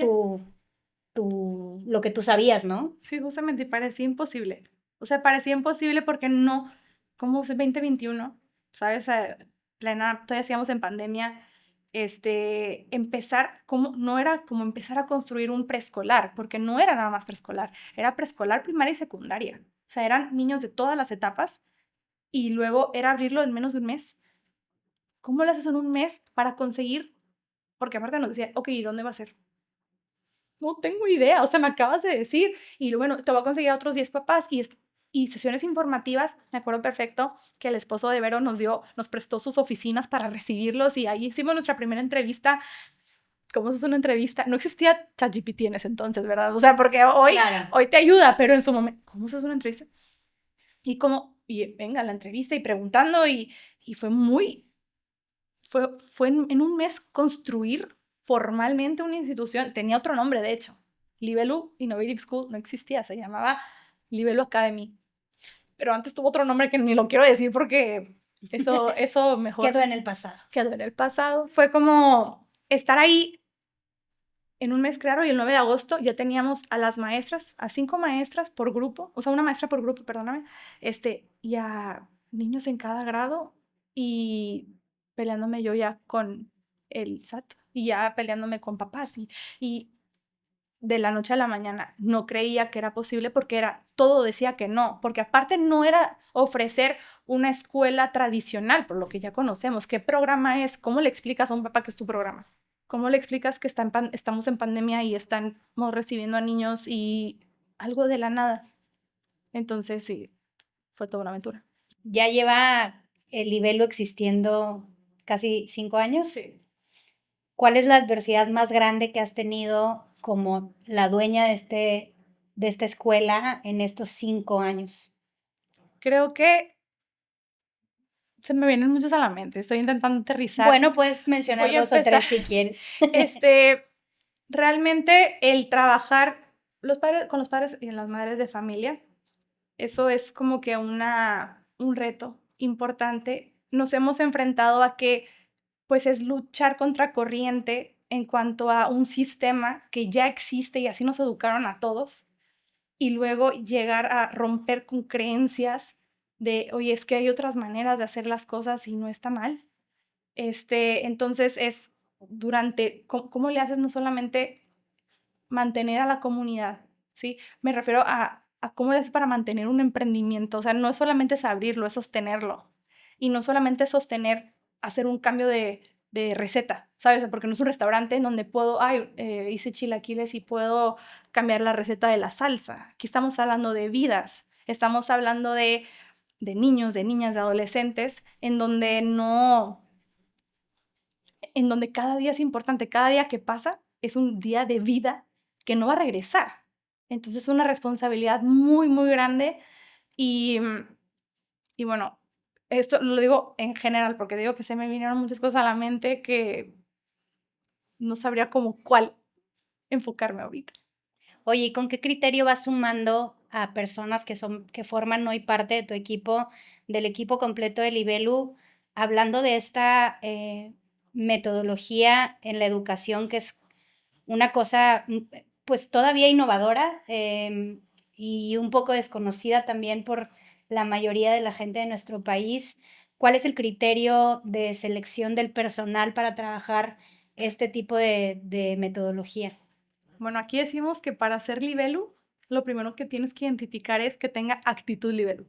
lo que tú sabías, ¿no?
Sí, justamente parecía imposible. O sea, parecía imposible porque no, como es 2021, ¿sabes? Todavía hacíamos en pandemia, empezar, como, no era como empezar a construir un preescolar, porque no era nada más preescolar, era preescolar, primaria y secundaria. O sea, eran niños de todas las etapas y luego era abrirlo en menos de un mes. ¿Cómo lo haces en un mes para conseguir? Porque aparte nos decía, ok, ¿y dónde va a ser? No tengo idea, o sea, me acabas de decir, y bueno, te voy a conseguir a otros 10 papás y sesiones informativas, me acuerdo perfecto que el esposo de Vero nos prestó sus oficinas para recibirlos y ahí hicimos nuestra primera entrevista. ¿Cómo es una entrevista? No existía ChatGPT en ese entonces, ¿verdad? O sea, porque
Claro.
hoy te ayuda, pero en su momento, ¿cómo es una entrevista? Y venga, la entrevista y preguntando y fue en un mes construir formalmente una institución. Tenía otro nombre, de hecho. Libelu Innovative School no existía, se llamaba Libelu Academy. Pero antes tuvo otro nombre que ni lo quiero decir porque eso mejor
Quedó en el pasado.
quedó en el pasado. Fue como estar ahí en un mes, claro, y el 9 de agosto ya teníamos a las maestras, a 5 maestras por grupo, o sea, una maestra por grupo, perdóname, y a niños en cada grado y peleándome yo ya con el SAT y ya peleándome con papás y de la noche a la mañana no creía que era posible porque todo decía que no, porque aparte no era ofrecer una escuela tradicional, por lo que ya conocemos. ¿Qué programa es? ¿Cómo le explicas a un papá que es tu programa? ¿Cómo le explicas que estamos en pandemia y estamos recibiendo a niños y algo de la nada? Entonces sí, fue toda una aventura.
Ya lleva el Libelo existiendo casi 5 años.
Sí.
¿Cuál es la adversidad más grande que has tenido como la dueña de esta escuela en estos 5 años?
Creo que se me vienen muchos a la mente. Estoy intentando aterrizar.
Bueno, puedes mencionar
Voy a
2 o 3
empezar.
si quieres.
Realmente el trabajar con los padres y las madres de familia, eso es como que un reto importante. Nos hemos enfrentado a que, pues, es luchar contra corriente en cuanto a un sistema que ya existe y así nos educaron a todos, y luego llegar a romper con creencias de, oye, es que hay otras maneras de hacer las cosas y no está mal. Entonces es ¿cómo le haces no solamente mantener a la comunidad, ¿sí? Me refiero a cómo le haces para mantener un emprendimiento, o sea, no es solamente es abrirlo, es sostenerlo. Y no solamente sostener, hacer un cambio de receta, ¿sabes? Porque no es un restaurante en donde puedo, hice chilaquiles y puedo cambiar la receta de la salsa. Aquí estamos hablando de vidas, estamos hablando de niños, de niñas, de adolescentes, en donde cada día es importante, cada día que pasa es un día de vida que no va a regresar. Entonces es una responsabilidad muy, muy grande y, y bueno, esto lo digo en general porque digo que se me vinieron muchas cosas a la mente que no sabría como cuál enfocarme ahorita.
Oye, ¿y con qué criterio vas sumando a personas que forman hoy parte de tu equipo, del equipo completo de Libelu, hablando de esta, metodología en la educación, que es una cosa, pues, todavía innovadora, y un poco desconocida también por la mayoría de la gente de nuestro país? ¿Cuál es el criterio de selección del personal para trabajar este tipo de metodología?
Bueno, aquí decimos que para ser libelu, lo primero que tienes que identificar es que tenga actitud libelu.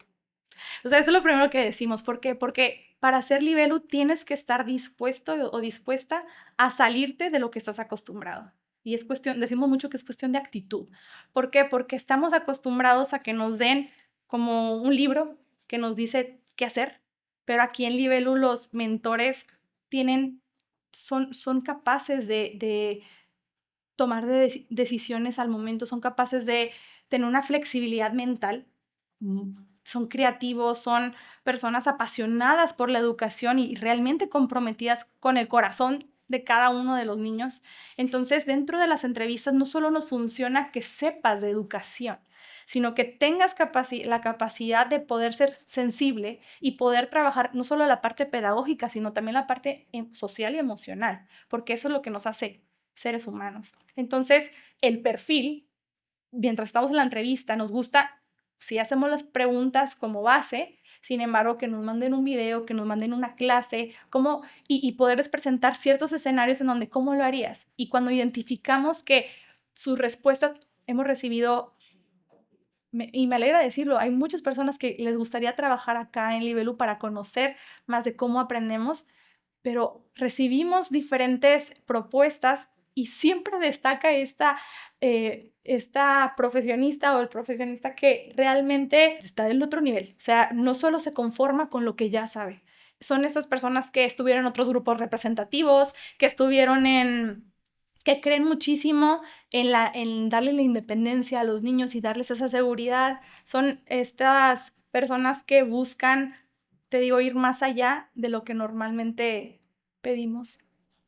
O sea, eso es lo primero que decimos. ¿Por qué? Porque para ser libelu tienes que estar dispuesto o dispuesta a salirte de lo que estás acostumbrado. Y es cuestión, decimos mucho que es cuestión de actitud. ¿Por qué? Porque estamos acostumbrados a que nos den como un libro que nos dice qué hacer, pero aquí en Libelu los mentores son capaces de tomar decisiones al momento, son capaces de tener una flexibilidad mental, son creativos, son personas apasionadas por la educación y realmente comprometidas con el corazón de cada uno de los niños. Entonces, dentro de las entrevistas no solo nos funciona que sepas de educación, sino que tengas la capacidad de poder ser sensible y poder trabajar no solo la parte pedagógica, sino también la parte social y emocional, porque eso es lo que nos hace seres humanos. Entonces, el perfil, mientras estamos en la entrevista, nos gusta, si hacemos las preguntas como base, sin embargo, que nos manden un video, que nos manden una clase, y poderles presentar ciertos escenarios en donde cómo lo harías. Y cuando identificamos que sus respuestas hemos recibido, y me alegra decirlo, hay muchas personas que les gustaría trabajar acá en Libelu para conocer más de cómo aprendemos, pero recibimos diferentes propuestas y siempre destaca esta profesionista o el profesionista que realmente está del otro nivel. O sea, no solo se conforma con lo que ya sabe. Son estas personas que estuvieron en otros grupos representativos, que creen muchísimo en darle la independencia a los niños y darles esa seguridad. Son estas personas que buscan, te digo, ir más allá de lo que normalmente pedimos.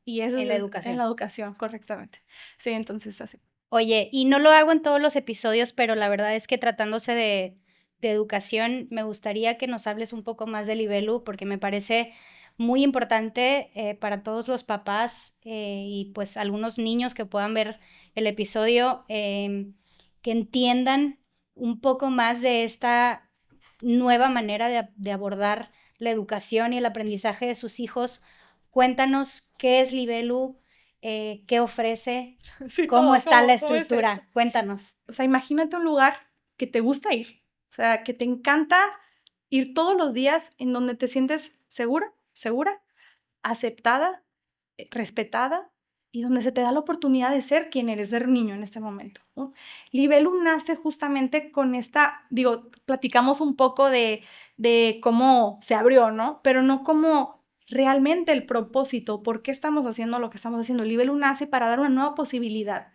Y eso
En la
es en
educación.
la educación, correctamente. Sí, entonces así.
Oye, y no lo hago en todos los episodios, pero la verdad es que tratándose de educación, me gustaría que nos hables un poco más de Libelu, porque me parece muy importante para todos los papás y pues algunos niños que puedan ver el episodio, que entiendan un poco más de esta nueva manera de abordar la educación y el aprendizaje de sus hijos. Cuéntanos qué es Libelu, qué ofrece,
Sí,
cómo
todo,
está la
¿cómo es esto?
estructura. Cuéntanos.
O sea, imagínate un lugar que te gusta ir, o sea, que te encanta ir todos los días en donde te sientes segura, aceptada, respetada y donde se te da la oportunidad de ser quien eres, ser niño en este momento, ¿no? Libelu nace justamente con platicamos un poco de cómo se abrió, ¿no? Pero no como realmente el propósito, por qué estamos haciendo lo que estamos haciendo. Libelu nace para dar una nueva posibilidad,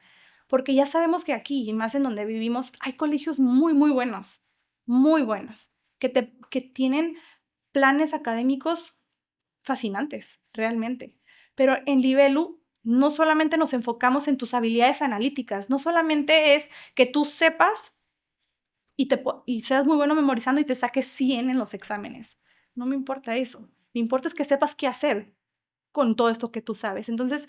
porque ya sabemos que aquí, y más en donde vivimos, hay colegios muy, muy buenos, que tienen planes académicos fascinantes, realmente. Pero en Livelu no solamente nos enfocamos en tus habilidades analíticas, no solamente es que tú sepas y seas muy bueno memorizando y te saques 100 en los exámenes. No me importa eso. Me importa es que sepas qué hacer con todo esto que tú sabes. Entonces,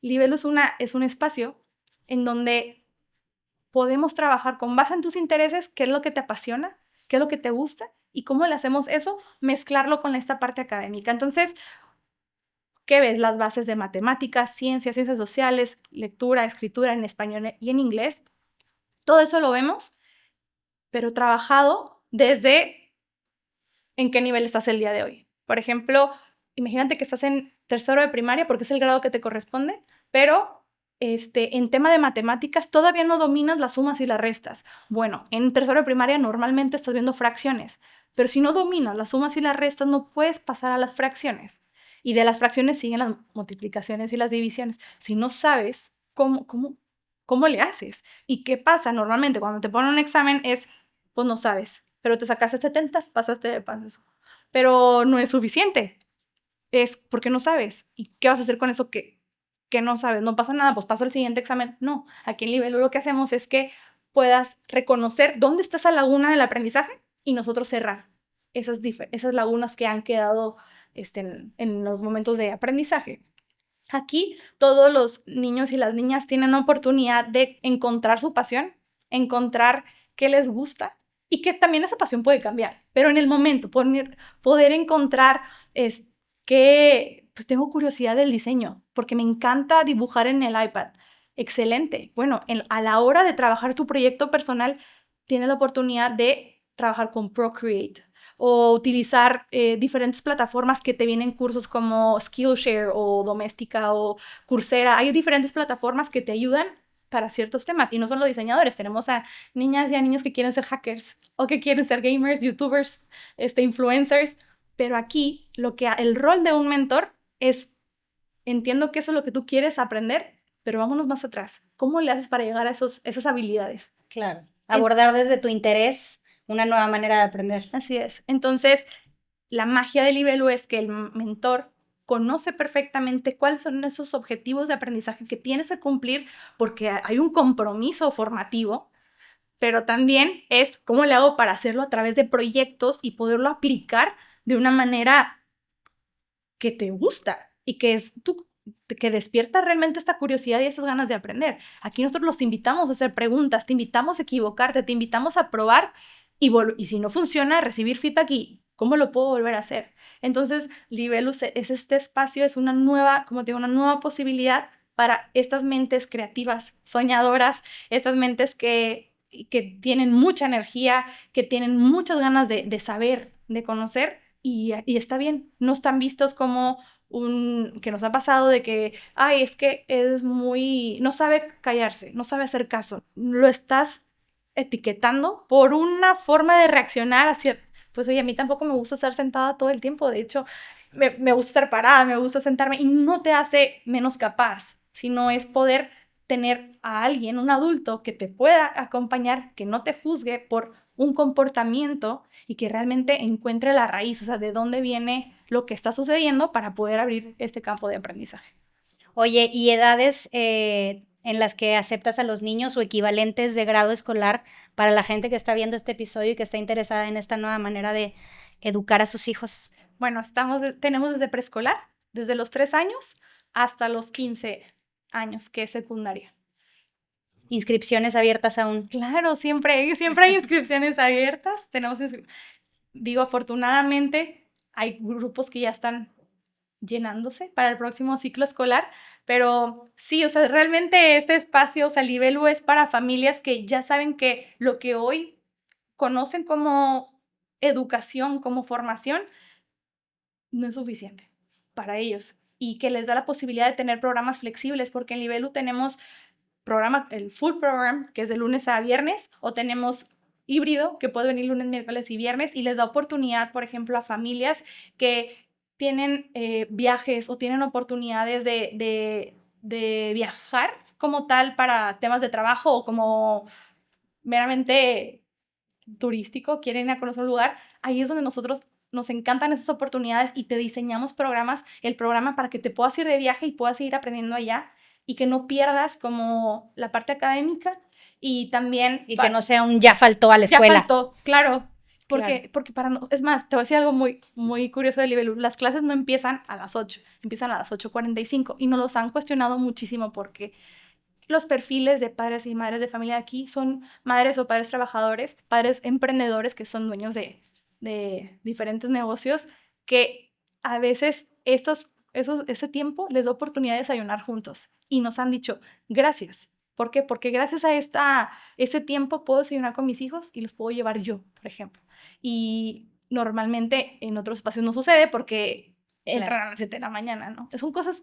Livelu es un espacio en donde podemos trabajar con base en tus intereses, qué es lo que te apasiona, qué es lo que te gusta y cómo le hacemos eso, mezclarlo con esta parte académica. Entonces, ¿qué ves? Las bases de matemáticas, ciencias, ciencias sociales, lectura, escritura en español y en inglés. Todo eso lo vemos, pero trabajado desde en qué nivel estás el día de hoy. Por ejemplo, imagínate que estás en tercero de primaria porque es el grado que te corresponde, pero en tema de matemáticas todavía no dominas las sumas y las restas. Bueno, en tercero de primaria normalmente estás viendo fracciones, pero si no dominas las sumas y las restas no puedes pasar a las fracciones. Y de las fracciones siguen las multiplicaciones y las divisiones. Si no sabes cómo le haces y qué pasa normalmente cuando te ponen un examen es, pues no sabes, pero te sacaste 70, pasaste de paso. Pero no es suficiente. Es porque no sabes. ¿Y qué vas a hacer con eso que no sabes? No pasa nada, pues paso el siguiente examen. No, aquí en Livelu lo que hacemos es que puedas reconocer dónde está esa laguna del aprendizaje y nosotros cerrar esas lagunas que han quedado en los momentos de aprendizaje. Aquí todos los niños y las niñas tienen oportunidad de encontrar su pasión, encontrar qué les gusta y que también esa pasión puede cambiar, pero en el momento poder encontrar que pues tengo curiosidad del diseño porque me encanta dibujar en el iPad. Excelente. Bueno, a la hora de trabajar tu proyecto personal, tienes la oportunidad de trabajar con Procreate o utilizar diferentes plataformas que te vienen cursos como Skillshare o Doméstica o Coursera. Hay diferentes plataformas que te ayudan para ciertos temas y no solo diseñadores, tenemos a niñas y a niños que quieren ser hackers o que quieren ser gamers, youtubers, influencers, pero aquí el rol de un mentor es, entiendo que eso es lo que tú quieres aprender, pero vámonos más atrás. ¿Cómo le haces para llegar a esas habilidades?
Claro, abordar desde tu interés una nueva manera de aprender.
Así es. Entonces, la magia del Livelu es que el mentor conoce perfectamente cuáles son esos objetivos de aprendizaje que tienes que cumplir porque hay un compromiso formativo, pero también es cómo le hago para hacerlo a través de proyectos y poderlo aplicar de una manera que te gusta y que despierta realmente esta curiosidad y estas ganas de aprender. Aquí nosotros los invitamos a hacer preguntas, te invitamos a equivocarte, te invitamos a probar y si no funciona, recibir feedback y cómo lo puedo volver a hacer. Entonces, Livelu es este espacio, es una nueva, como te digo, una nueva posibilidad para estas mentes creativas, soñadoras, estas mentes que tienen mucha energía, que tienen muchas ganas de saber, de conocer y está bien, no están vistos como que nos ha pasado de que, ay, es que no sabe callarse, no sabe hacer caso. Lo estás etiquetando por una forma de reaccionar hacia, pues oye, a mí tampoco me gusta estar sentada todo el tiempo, de hecho, me gusta estar parada, me gusta sentarme y no te hace menos capaz, sino es poder tener a alguien, un adulto que te pueda acompañar, que no te juzgue por un comportamiento y que realmente encuentre la raíz, o sea, de dónde viene lo que está sucediendo para poder abrir este campo de aprendizaje.
Oye, ¿y edades en las que aceptas a los niños o equivalentes de grado escolar para la gente que está viendo este episodio y que está interesada en esta nueva manera de educar a sus hijos?
Bueno, tenemos desde preescolar, desde los 3 años hasta los 15 años, que es secundaria.
Inscripciones abiertas aún.
Claro, siempre hay inscripciones abiertas. Digo, afortunadamente hay grupos que ya están llenándose para el próximo ciclo escolar, pero sí, o sea, realmente este espacio, o sea, Livelu es para familias que ya saben que lo que hoy conocen como educación, como formación, no es suficiente para ellos y que les da la posibilidad de tener programas flexibles, porque en Livelu tenemos el full program, que es de lunes a viernes, o tenemos híbrido, que puede venir lunes, miércoles y viernes, y les da oportunidad, por ejemplo, a familias que tienen viajes o tienen oportunidades de viajar como tal para temas de trabajo o como meramente turístico, quieren ir a conocer un lugar, ahí es donde nosotros nos encantan esas oportunidades y te diseñamos el programa para que te puedas ir de viaje y puedas seguir aprendiendo allá y que no pierdas como la parte académica y también...
Y que no sea un ya faltó a la escuela.
Ya faltó, claro. Porque es más, te voy a decir algo muy, muy curioso de Libelu. Las clases no empiezan a las 8, empiezan a las 8:45 y nos los han cuestionado muchísimo porque los perfiles de padres y madres de familia aquí son madres o padres trabajadores, padres emprendedores que son dueños de diferentes negocios, que a veces ese tiempo les da oportunidad de desayunar juntos. Y nos han dicho, gracias. ¿Por qué? Porque gracias a ese tiempo puedo desayunar con mis hijos y los puedo llevar yo, por ejemplo. Y normalmente en otros espacios no sucede porque entran a las 7 de la mañana, ¿no?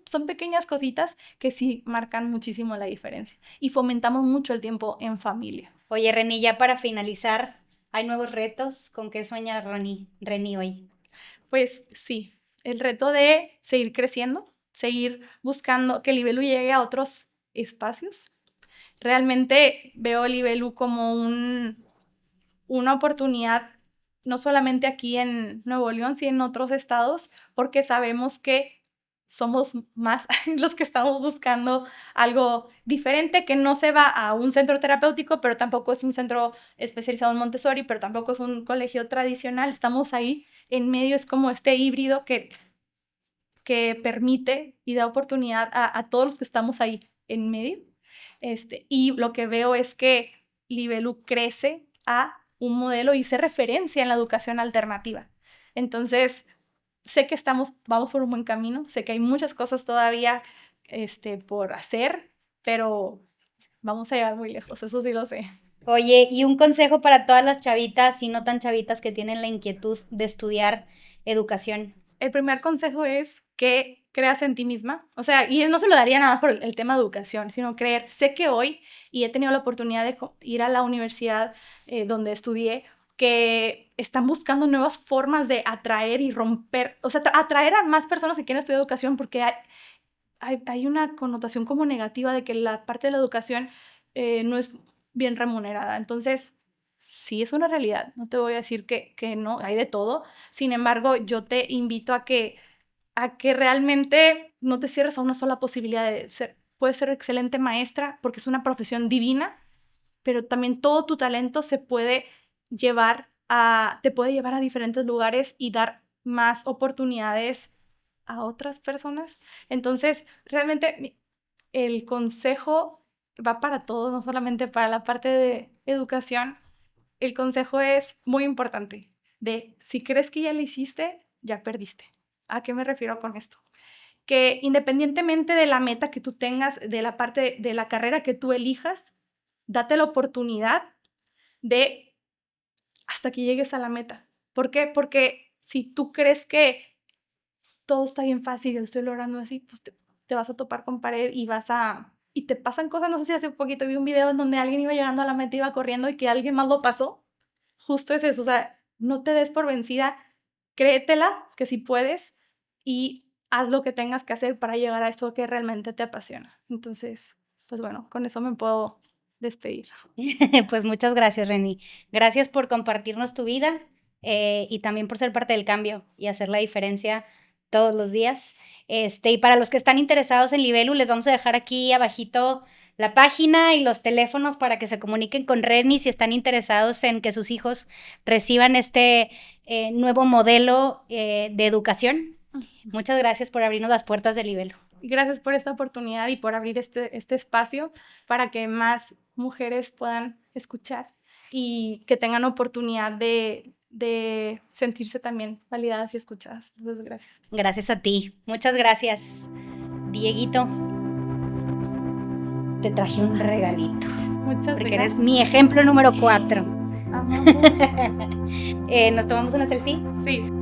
Son pequeñas cositas que sí marcan muchísimo la diferencia. Y fomentamos mucho el tiempo en familia.
Oye, Reni, ya para finalizar, ¿hay nuevos retos? ¿Con qué sueña Reni hoy?
Pues sí, el reto de seguir creciendo, seguir buscando que Libelu llegue a otros espacios. Realmente veo a Libelu como una oportunidad, no solamente aquí en Nuevo León, sino en otros estados, porque sabemos que somos más los que estamos buscando algo diferente, que no se va a un centro terapéutico, pero tampoco es un centro especializado en Montessori, pero tampoco es un colegio tradicional. Estamos ahí en medio, es como este híbrido que permite y da oportunidad a todos los que estamos ahí en medio. Y lo que veo es que Libelu crece a un modelo y se referencia en la educación alternativa. Entonces, sé que vamos por un buen camino, sé que hay muchas cosas todavía por hacer, pero vamos a llegar muy lejos, eso sí lo sé.
Oye, y un consejo para todas las chavitas y no tan chavitas que tienen la inquietud de estudiar educación.
El primer consejo es que creas en ti misma, o sea, y no se lo daría nada por el tema de educación, sino creer. Sé que hoy, y he tenido la oportunidad de ir a la universidad donde estudié, que están buscando nuevas formas de atraer y romper, o sea, atraer a más personas que quieren estudiar educación, porque hay una connotación como negativa de que la parte de la educación no es bien remunerada. Entonces, sí es una realidad, no te voy a decir que no, hay de todo. Sin embargo, yo te invito a que realmente no te cierres a una sola posibilidad de ser. Puedes ser excelente maestra porque es una profesión divina, pero también todo tu talento te puede llevar a diferentes lugares y dar más oportunidades a otras personas. Entonces, realmente el consejo va para todo, no solamente para la parte de educación. El consejo es muy importante, de si crees que ya lo hiciste, ya perdiste. ¿A qué me refiero con esto? Que independientemente de la meta que tú tengas, de la parte de la carrera que tú elijas, date la oportunidad de hasta que llegues a la meta. ¿Por qué? Porque si tú crees que todo está bien fácil, lo estoy logrando así, pues te vas a topar con pared y te pasan cosas. No sé si hace poquito vi un video en donde alguien iba llegando a la meta, iba corriendo y que alguien más lo pasó. Justo es eso, o sea, no te des por vencida, créetela que sí puedes y haz lo que tengas que hacer para llegar a esto que realmente te apasiona. Entonces, pues bueno, con eso me puedo despedir.
Pues muchas gracias, Reni. Gracias por compartirnos tu vida y también por ser parte del cambio y hacer la diferencia todos los días. Y para los que están interesados en Libelu, les vamos a dejar aquí abajito la página y los teléfonos para que se comuniquen con Reni si están interesados en que sus hijos reciban este nuevo modelo de educación. Muchas gracias por abrirnos las puertas de Libelu.
Gracias por esta oportunidad y por abrir este espacio para que más mujeres puedan escuchar y que tengan oportunidad de sentirse también validadas y escuchadas. Entonces, gracias.
Gracias a ti. Muchas gracias, Dieguito. Te traje un regalito.
Muchas gracias.
Porque eres mi ejemplo número 4.
Amamos.
¿Nos tomamos una selfie?
Sí.